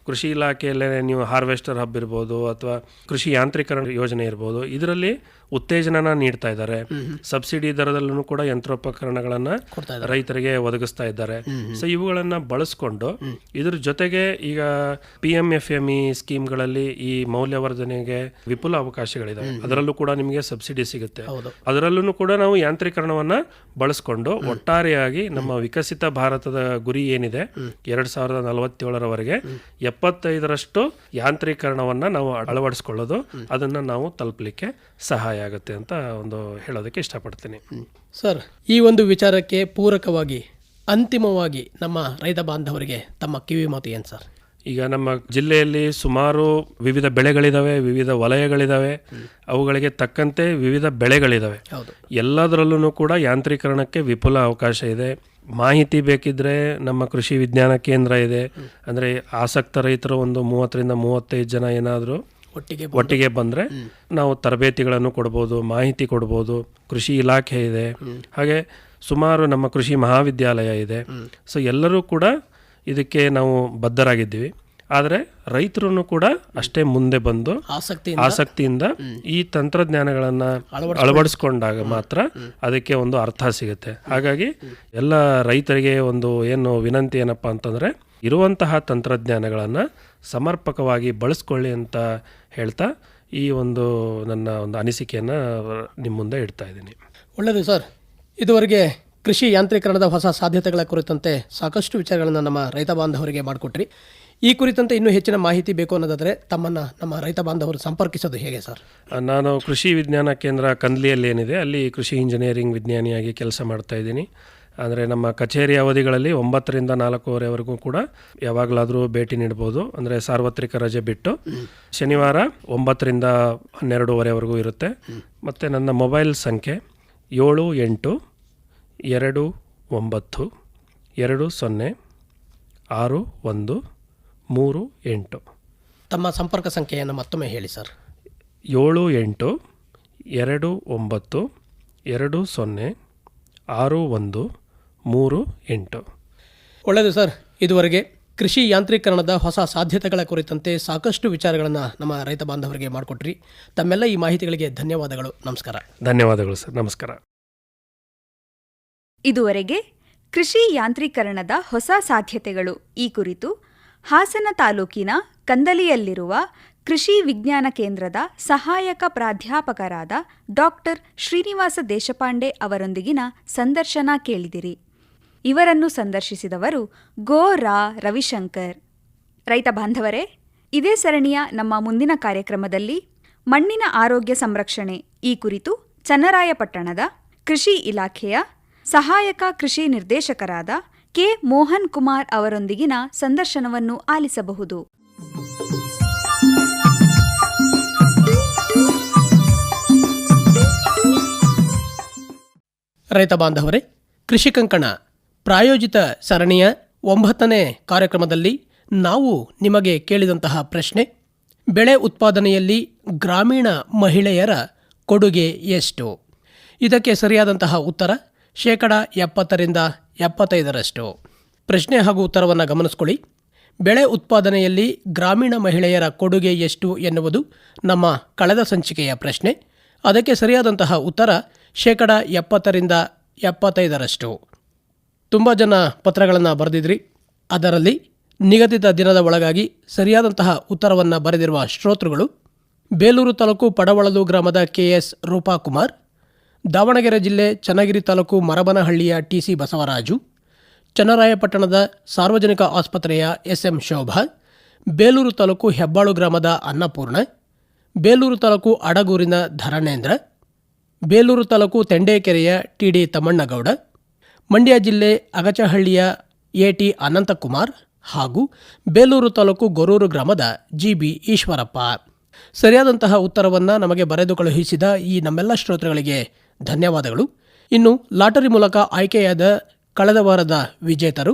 ಕೃಷಿ ಇಲಾಖೆಯಲ್ಲೇ ನೀವು ಹಾರ್ವೆಸ್ಟರ್ ಹಬ್ ಇರ್ಬೋದು ಅಥವಾ ಕೃಷಿ ಯಾಂತ್ರೀಕರಣ ಯೋಜನೆ ಇರ್ಬೋದು, ಇದರಲ್ಲಿ ಉತ್ತೇಜನ ನೀಡ್ತಾ ಇದ್ದಾರೆ. ಸಬ್ಸಿಡಿ ದರದಲ್ಲೂ ಕೂಡ ಯಂತ್ರೋಪಕರಣಗಳನ್ನ ರೈತರಿಗೆ ಒದಗಿಸ್ತಾ ಇದ್ದಾರೆ. ಸೊ ಇವುಗಳನ್ನ ಬಳಸ್ಕೊಂಡು ಇದ್ರ ಜೊತೆಗೆ ಈಗ PMFME ಸ್ಕೀಮ್ಗಳಲ್ಲಿ ಈ ಮೌಲ್ಯವರ್ಧನೆಗೆ ವಿಪುಲ ಅವಕಾಶಗಳಿದಾವೆ. ಅದರಲ್ಲೂ ಕೂಡ ನಿಮಗೆ ಸಬ್ಸಿಡಿ ಸಿಗುತ್ತೆ. ಅದರಲ್ಲೂ ಕೂಡ ನಾವು ಯಾಂತ್ರೀಕರಣವನ್ನ ಬಳಸ್ಕೊಂಡು ಒಟ್ಟಾರೆಯಾಗಿ ನಮ್ಮ ವಿಕಸಿತ ಭಾರತದ ಗುರಿ ಏನಿದೆ 2047ರವರೆಗೆ 75% ಯಾಂತ್ರೀಕರಣವನ್ನ ನಾವು ಅಳವಡಿಸ್ಕೊಳ್ಳೋದು, ಅದನ್ನ ನಾವು ತಲುಪಲಿಕ್ಕೆ ಸಹಾಯ ಆಗುತ್ತೆ ಅಂತ ಒಂದು ಹೇಳೋದಕ್ಕೆ ಇಷ್ಟಪಡ್ತೀನಿ. ಸರ್, ಈ ಒಂದು ವಿಚಾರಕ್ಕೆ ಪೂರಕವಾಗಿ ಅಂತಿಮವಾಗಿ ನಮ್ಮ ರೈತ ಬಾಂಧವರಿಗೆ ತಮ್ಮ ಕಿವಿ ಮಾತು ಏನು ಸರ್? ಈಗ ನಮ್ಮ ಜಿಲ್ಲೆಯಲ್ಲಿ ಸುಮಾರು ವಿವಿಧ ಬೆಳೆಗಳಿದಾವೆ, ವಿವಿಧ ವಲಯಗಳಿದಾವೆ, ಅವುಗಳಿಗೆ ತಕ್ಕಂತೆ ವಿವಿಧ ಬೆಳೆಗಳಿದಾವೆ. ಎಲ್ಲದರಲ್ಲೂ ಕೂಡ ಯಾಂತ್ರೀಕರಣಕ್ಕೆ ವಿಪುಲ ಅವಕಾಶ ಇದೆ. ಮಾಹಿತಿ ಬೇಕಿದ್ರೆ ನಮ್ಮ ಕೃಷಿ ವಿಜ್ಞಾನ ಕೇಂದ್ರ ಇದೆ. ಅಂದರೆ ಆಸಕ್ತ ರೈತರು ಒಂದು 30ರಿಂದ 35 ಜನ ಏನಾದರೂ ಒಟ್ಟಿಗೆ ಬಂದರೆ ನಾವು ತರಬೇತಿಗಳನ್ನು ಕೊಡ್ಬೋದು, ಮಾಹಿತಿ ಕೊಡ್ಬೋದು. ಕೃಷಿ ಇಲಾಖೆ ಇದೆ, ಹಾಗೆ ಸುಮಾರು ನಮ್ಮ ಕೃಷಿ ಮಹಾವಿದ್ಯಾಲಯ ಇದೆ. ಸೊ ಎಲ್ಲರೂ ಕೂಡ ಇದಕ್ಕೆ ನಾವು ಬದ್ಧರಾಗಿದ್ದೀವಿ. ಆದರೆ ರೈತರು ಕೂಡ ಅಷ್ಟೇ ಮುಂದೆ ಬಂದು ಆಸಕ್ತಿಯಿಂದ ಈ ತಂತ್ರಜ್ಞಾನಗಳನ್ನು ಅಳವಡಿಸ್ಕೊಂಡಾಗ ಮಾತ್ರ ಅದಕ್ಕೆ ಒಂದು ಅರ್ಥ ಸಿಗುತ್ತೆ. ಹಾಗಾಗಿ ಎಲ್ಲ ರೈತರಿಗೆ ಒಂದು ಏನು ವಿನಂತಿ ಏನಪ್ಪಾ ಅಂತಂದರೆ, ಇರುವಂತಹ ತಂತ್ರಜ್ಞಾನಗಳನ್ನು ಸಮರ್ಪಕವಾಗಿ ಬಳಸ್ಕೊಳ್ಳಿ ಅಂತ ಹೇಳ್ತಾ ಈ ಒಂದು ನನ್ನ ಒಂದು ಅನಿಸಿಕೆಯನ್ನು ನಿಮ್ಮ ಮುಂದೆ ಇಡ್ತಾ ಇದ್ದೀನಿ. ಒಳ್ಳೆಯದು ಸರ್. ಇದುವರೆಗೆ ಕೃಷಿ ಯಾಂತ್ರೀಕರಣದ ಹೊಸ ಸಾಧ್ಯತೆಗಳ ಕುರಿತಂತೆ ಸಾಕಷ್ಟು ವಿಚಾರಗಳನ್ನು ನಮ್ಮ ರೈತ ಬಾಂಧವರಿಗೆ ಮಾಡಿಕೊಟ್ರಿ. ಈ ಕುರಿತಂತೆ ಇನ್ನೂ ಹೆಚ್ಚಿನ ಮಾಹಿತಿ ಬೇಕು ಅನ್ನೋದಾದರೆ ತಮ್ಮನ್ನು ನಮ್ಮ ರೈತ ಬಾಂಧವರು ಸಂಪರ್ಕಿಸೋದು ಹೇಗೆ ಸರ್? ನಾನು ಕೃಷಿ ವಿಜ್ಞಾನ ಕೇಂದ್ರ ಕಂದ್ಲಿಯಲ್ಲಿ ಏನಿದೆ ಅಲ್ಲಿ ಕೃಷಿ ಇಂಜಿನಿಯರಿಂಗ್ ವಿಜ್ಞಾನಿಯಾಗಿ ಕೆಲಸ ಮಾಡ್ತಾ ಇದ್ದೀನಿ. ಅಂದರೆ ನಮ್ಮ ಕಚೇರಿ ಅವಧಿಗಳಲ್ಲಿ 9ರಿಂದ 4:15ವರೆಗೂ ಕೂಡ ಯಾವಾಗಲಾದರೂ ಭೇಟಿ ನೀಡ್ಬೋದು. ಅಂದರೆ ಸಾರ್ವತ್ರಿಕ ರಜೆ ಬಿಟ್ಟು ಶನಿವಾರ 9ರಿಂದ 12:15ವರೆಗೂ ಇರುತ್ತೆ. ಮತ್ತು ನನ್ನ ಮೊಬೈಲ್ ಸಂಖ್ಯೆ 7829206138. ತಮ್ಮ ಸಂಪರ್ಕ ಸಂಖ್ಯೆಯನ್ನು ಮತ್ತೊಮ್ಮೆ ಹೇಳಿ ಸರ್. 7829206138. ಒಳ್ಳೆಯದು ಸರ್. ಇದುವರೆಗೆ ಕೃಷಿ ಯಾಂತ್ರೀಕರಣದ ಹೊಸ ಸಾಧ್ಯತೆಗಳ ಕುರಿತಂತೆ ಸಾಕಷ್ಟು ವಿಚಾರಗಳನ್ನು ನಮ್ಮ ರೈತ ಬಾಂಧವರಿಗೆ ಮಾಡಿಕೊಟ್ರಿ. ತಮ್ಮೆಲ್ಲ ಈ ಮಾಹಿತಿಗಳಿಗೆ ಧನ್ಯವಾದಗಳು. ನಮಸ್ಕಾರ. ಧನ್ಯವಾದಗಳು ಸರ್. ನಮಸ್ಕಾರ. ಇದುವರೆಗೆ ಕೃಷಿ ಯಾಂತ್ರೀಕರಣದ ಹೊಸ ಸಾಧ್ಯತೆಗಳು ಈ ಕುರಿತು ಹಾಸನ ತಾಲೂಕಿನ ಕಂದಲಿಯಲ್ಲಿರುವ ಕೃಷಿ ವಿಜ್ಞಾನ ಕೇಂದ್ರದ ಸಹಾಯಕ ಪ್ರಾಧ್ಯಾಪಕರಾದ ಡಾಕ್ಟರ್ ಶ್ರೀನಿವಾಸ ದೇಶಪಾಂಡೆ ಅವರೊಂದಿಗಿನ ಸಂದರ್ಶನ ಕೇಳಿದಿರಿ. ಇವರನ್ನು ಸಂದರ್ಶಿಸಿದವರು ಗೋ.ರಾ. ರವಿಶಂಕರ್. ರೈತ ಬಾಂಧವರೇ, ಇದೇ ಸರಣಿಯ ನಮ್ಮ ಮುಂದಿನ ಕಾರ್ಯಕ್ರಮದಲ್ಲಿ ಮಣ್ಣಿನ ಆರೋಗ್ಯ ಸಂರಕ್ಷಣೆ ಈ ಕುರಿತು ಚನ್ನರಾಯಪಟ್ಟಣದ ಕೃಷಿ ಇಲಾಖೆಯ ಸಹಾಯಕ ಕೃಷಿ ನಿರ್ದೇಶಕರಾದ ಕೆ. ಮೋಹನ್ ಕುಮಾರ್ ಅವರೊಂದಿಗಿನ ಸಂದರ್ಶನವನ್ನು ಆಲಿಸಬಹುದು. ರೈತ ಬಾಂಧವರೇ, ಕೃಷಿ ಕಂಕಣ ಪ್ರಾಯೋಜಿತ ಸರಣಿಯ 9ನೇ ಕಾರ್ಯಕ್ರಮದಲ್ಲಿ ನಾವು ನಿಮಗೆ ಕೇಳಿದಂತಹ ಪ್ರಶ್ನೆ: ಬೆಳೆ ಉತ್ಪಾದನೆಯಲ್ಲಿ ಗ್ರಾಮೀಣ ಮಹಿಳೆಯರ ಕೊಡುಗೆ ಎಷ್ಟು? ಇದಕ್ಕೆ ಸರಿಯಾದಂತಹ ಉತ್ತರ 70% ಪ್ರಶ್ನೆ ಹಾಗೂ ಉತ್ತರವನ್ನು ಗಮನಿಸಿಕೊಳ್ಳಿ. ಬೆಳೆ ಉತ್ಪಾದನೆಯಲ್ಲಿ ಗ್ರಾಮೀಣ ಮಹಿಳೆಯರ ಕೊಡುಗೆ ಎಷ್ಟು ಎನ್ನುವುದು ನಮ್ಮ ಕಳೆದ ಸಂಚಿಕೆಯ ಪ್ರಶ್ನೆ. ಅದಕ್ಕೆ ಸರಿಯಾದಂತಹ ಉತ್ತರ 70% ತುಂಬ ಜನ ಪತ್ರಗಳನ್ನು ಬರೆದಿದ್ರಿ. ಅದರಲ್ಲಿ ನಿಗದಿತ ದಿನದ ಒಳಗಾಗಿ ಸರಿಯಾದಂತಹ ಉತ್ತರವನ್ನು ಬರೆದಿರುವ ಶ್ರೋತೃಗಳು: ಬೇಲೂರು ತಾಲೂಕು ಪಡವಳಲು ಗ್ರಾಮದ KS ರೂಪಾಕುಮಾರ್, ದಾವಣಗೆರೆ ಜಿಲ್ಲೆ ಚನ್ನಗಿರಿ ತಾಲೂಕು ಮರಬನಹಳ್ಳಿಯ TC ಬಸವರಾಜು, ಚನ್ನರಾಯಪಟ್ಟಣದ ಸಾರ್ವಜನಿಕ ಆಸ್ಪತ್ರೆಯ SM ಶೋಭಾ, ಬೇಲೂರು ತಾಲೂಕು ಹೆಬ್ಬಾಳು ಗ್ರಾಮದ ಅನ್ನಪೂರ್ಣ, ಬೇಲೂರು ತಾಲೂಕು ಅಡಗೂರಿನ ಧರಣೇಂದ್ರ, ಬೇಲೂರು ತಾಲೂಕು ತೆಂಡೇಕೆರೆಯ TD ತಮ್ಮಣ್ಣಗೌಡ, ಮಂಡ್ಯ ಜಿಲ್ಲೆ ಅಗಚಹಳ್ಳಿಯ AT ಅನಂತಕುಮಾರ್ ಹಾಗೂ ಬೇಲೂರು ತಾಲೂಕು ಗೊರೂರು ಗ್ರಾಮದ GB ಈಶ್ವರಪ್ಪ. ಸರಿಯಾದಂತಹ ಉತ್ತರವನ್ನು ನಮಗೆ ಬರೆದು ಕಳುಹಿಸಿದ ಈ ನಮ್ಮೆಲ್ಲ ಶ್ರೋತೃಗಳಿಗೆ ಧನ್ಯವಾದಗಳು. ಇನ್ನು ಲಾಟರಿ ಮೂಲಕ ಆಯ್ಕೆಯಾದ ಕಳೆದ ವಾರದ ವಿಜೇತರು: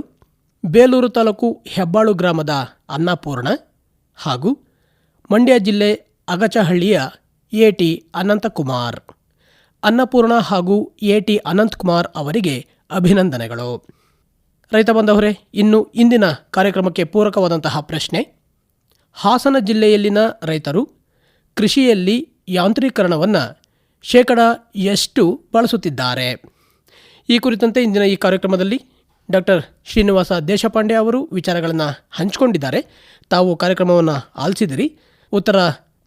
ಬೇಲೂರು ತಾಲೂಕು ಹೆಬ್ಬಾಳು ಗ್ರಾಮದ ಅನ್ನಪೂರ್ಣ ಹಾಗೂ ಮಂಡ್ಯ ಜಿಲ್ಲೆ ಅಗಚಹಳ್ಳಿಯ AT ಅನಂತಕುಮಾರ್. ಅನ್ನಪೂರ್ಣ ಹಾಗೂ ಎ.ಟಿ. ಅನಂತಕುಮಾರ್ ಅವರಿಗೆ ಅಭಿನಂದನೆಗಳು. ರೈತ ಬಾಂಧವರೇ, ಇನ್ನು ಇಂದಿನ ಕಾರ್ಯಕ್ರಮಕ್ಕೆ ಪೂರಕವಾದಂತಹ ಪ್ರಶ್ನೆ: ಹಾಸನ ಜಿಲ್ಲೆಯಲ್ಲಿನ ರೈತರು ಕೃಷಿಯಲ್ಲಿ ಯಾಂತ್ರೀಕರಣವನ್ನು ಎಷ್ಟು ಬಳಸುತ್ತಿದ್ದಾರೆ? ಈ ಕುರಿತಂತೆ ಇಂದಿನ ಈ ಕಾರ್ಯಕ್ರಮದಲ್ಲಿ ಡಾಕ್ಟರ್ ಶ್ರೀನಿವಾಸ ದೇಶಪಾಂಡೆ ಅವರು ವಿಚಾರಗಳನ್ನು ಹಂಚಿಕೊಂಡಿದ್ದಾರೆ. ತಾವು ಕಾರ್ಯಕ್ರಮವನ್ನು ಆಲಿಸಿದಿರಿ. ಉತ್ತರ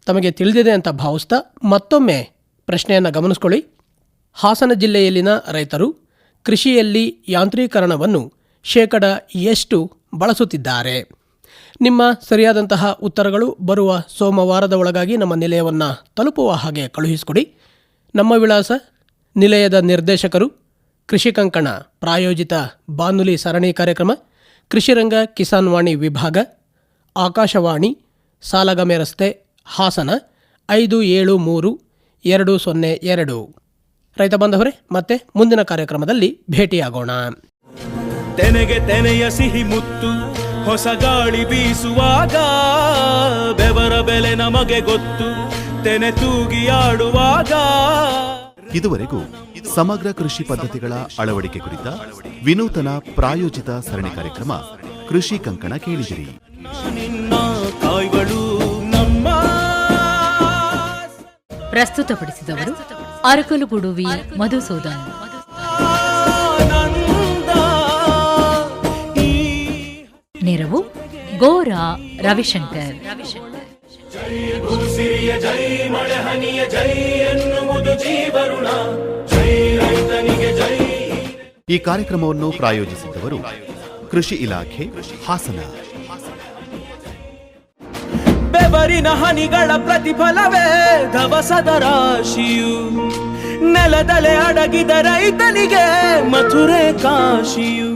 ತಮಗೆ ತಿಳಿದಿದೆ ಅಂತ ಭಾವಿಸ್ತಾ ಮತ್ತೊಮ್ಮೆ ಪ್ರಶ್ನೆಯನ್ನು ಗಮನಿಸ್ಕೊಳ್ಳಿ. ಹಾಸನ ಜಿಲ್ಲೆಯಲ್ಲಿನ ರೈತರು ಕೃಷಿಯಲ್ಲಿ ಯಾಂತ್ರೀಕರಣವನ್ನು ಎಷ್ಟು ಬಳಸುತ್ತಿದ್ದಾರೆ? ನಿಮ್ಮ ಸರಿಯಾದಂತಹ ಉತ್ತರಗಳು ಬರುವ ಸೋಮವಾರದ ಒಳಗಾಗಿ ನಮ್ಮ ನಿಲಯವನ್ನು ತಲುಪುವ ಹಾಗೆ ಕಳುಹಿಸಿಕೊಡಿ. ನಮ್ಮ ವಿಳಾಸ: ನಿಲಯದ ನಿರ್ದೇಶಕರು, ಕೃಷಿ ಕಂಕಣ ಪ್ರಾಯೋಜಿತ ಬಾನುಲಿ ಸರಣಿ ಕಾರ್ಯಕ್ರಮ, ಕೃಷಿರಂಗ ಕಿಸಾನ್ ವಾಣಿ ವಿಭಾಗ, ಆಕಾಶವಾಣಿ, ಸಾಲಗಮೆ ರಸ್ತೆ, ಹಾಸನ 573202. ರೈತ ಬಾಂಧವರೇ, ಮತ್ತೆ ಮುಂದಿನ ಕಾರ್ಯಕ್ರಮದಲ್ಲಿ ಭೇಟಿಯಾಗೋಣ. ತೆನೆಗೆ ತೆನೆಯ ಸಿಹಿ ಮುತ್ತು, ಹೊಸ ಗಾಳಿ ಬೀಸುವಾಗ ಬೆವರ ಬೆಲೆ ನಮಗೆ ಗೊತ್ತು, ತೆನೆ ತೂಗಿ ಆಡುವಾಗ. ಇದುವರೆಗೂ ಸಮಗ್ರ ಕೃಷಿ ಪದ್ಧತಿಗಳ ಅಳವಡಿಕೆ ಕುರಿತ ವಿನೂತನ ಪ್ರಾಯೋಜಿತ ಸರಣಿ ಕಾರ್ಯಕ್ರಮ ಕೃಷಿ ಕಂಕಣ ಕೇಳಿದಿರಿ. ನಿನ್ನ ಕಾಯ್ಗಳು ನಮ್ಮ. ಪ್ರಸ್ತುತಪಡಿಸಿದವರು ಅರಕಲಗೂಡು ವಿ. ಮಧುಸೂದನ್. ನೆರವು ಗೋರಾ ರವಿಶಂಕರ್. ಸಿರಿಯ ಜೈ ಮಳೆ ಹನಿಯ ಜೈ ಎನ್ನುವುದು ಜೀವರುಣ, ಜೈ ರೈತನಿಗೆ ಜೈ. ಈ ಕಾರ್ಯಕ್ರಮವನ್ನು ಪ್ರಾಯೋಜಿಸಿದ್ದವರು ಕೃಷಿ ಇಲಾಖೆ, ಹಾಸನ. ಬೆವರಿನ ಹನಿಗಳ ಪ್ರತಿಫಲವೇ ಧವಸದ ರಾಶಿಯು, ನೆಲದಲೆ ಅಡಗಿದ ರೈತನಿಗೆ ಮಥುರೆ ಕಾಶಿಯು.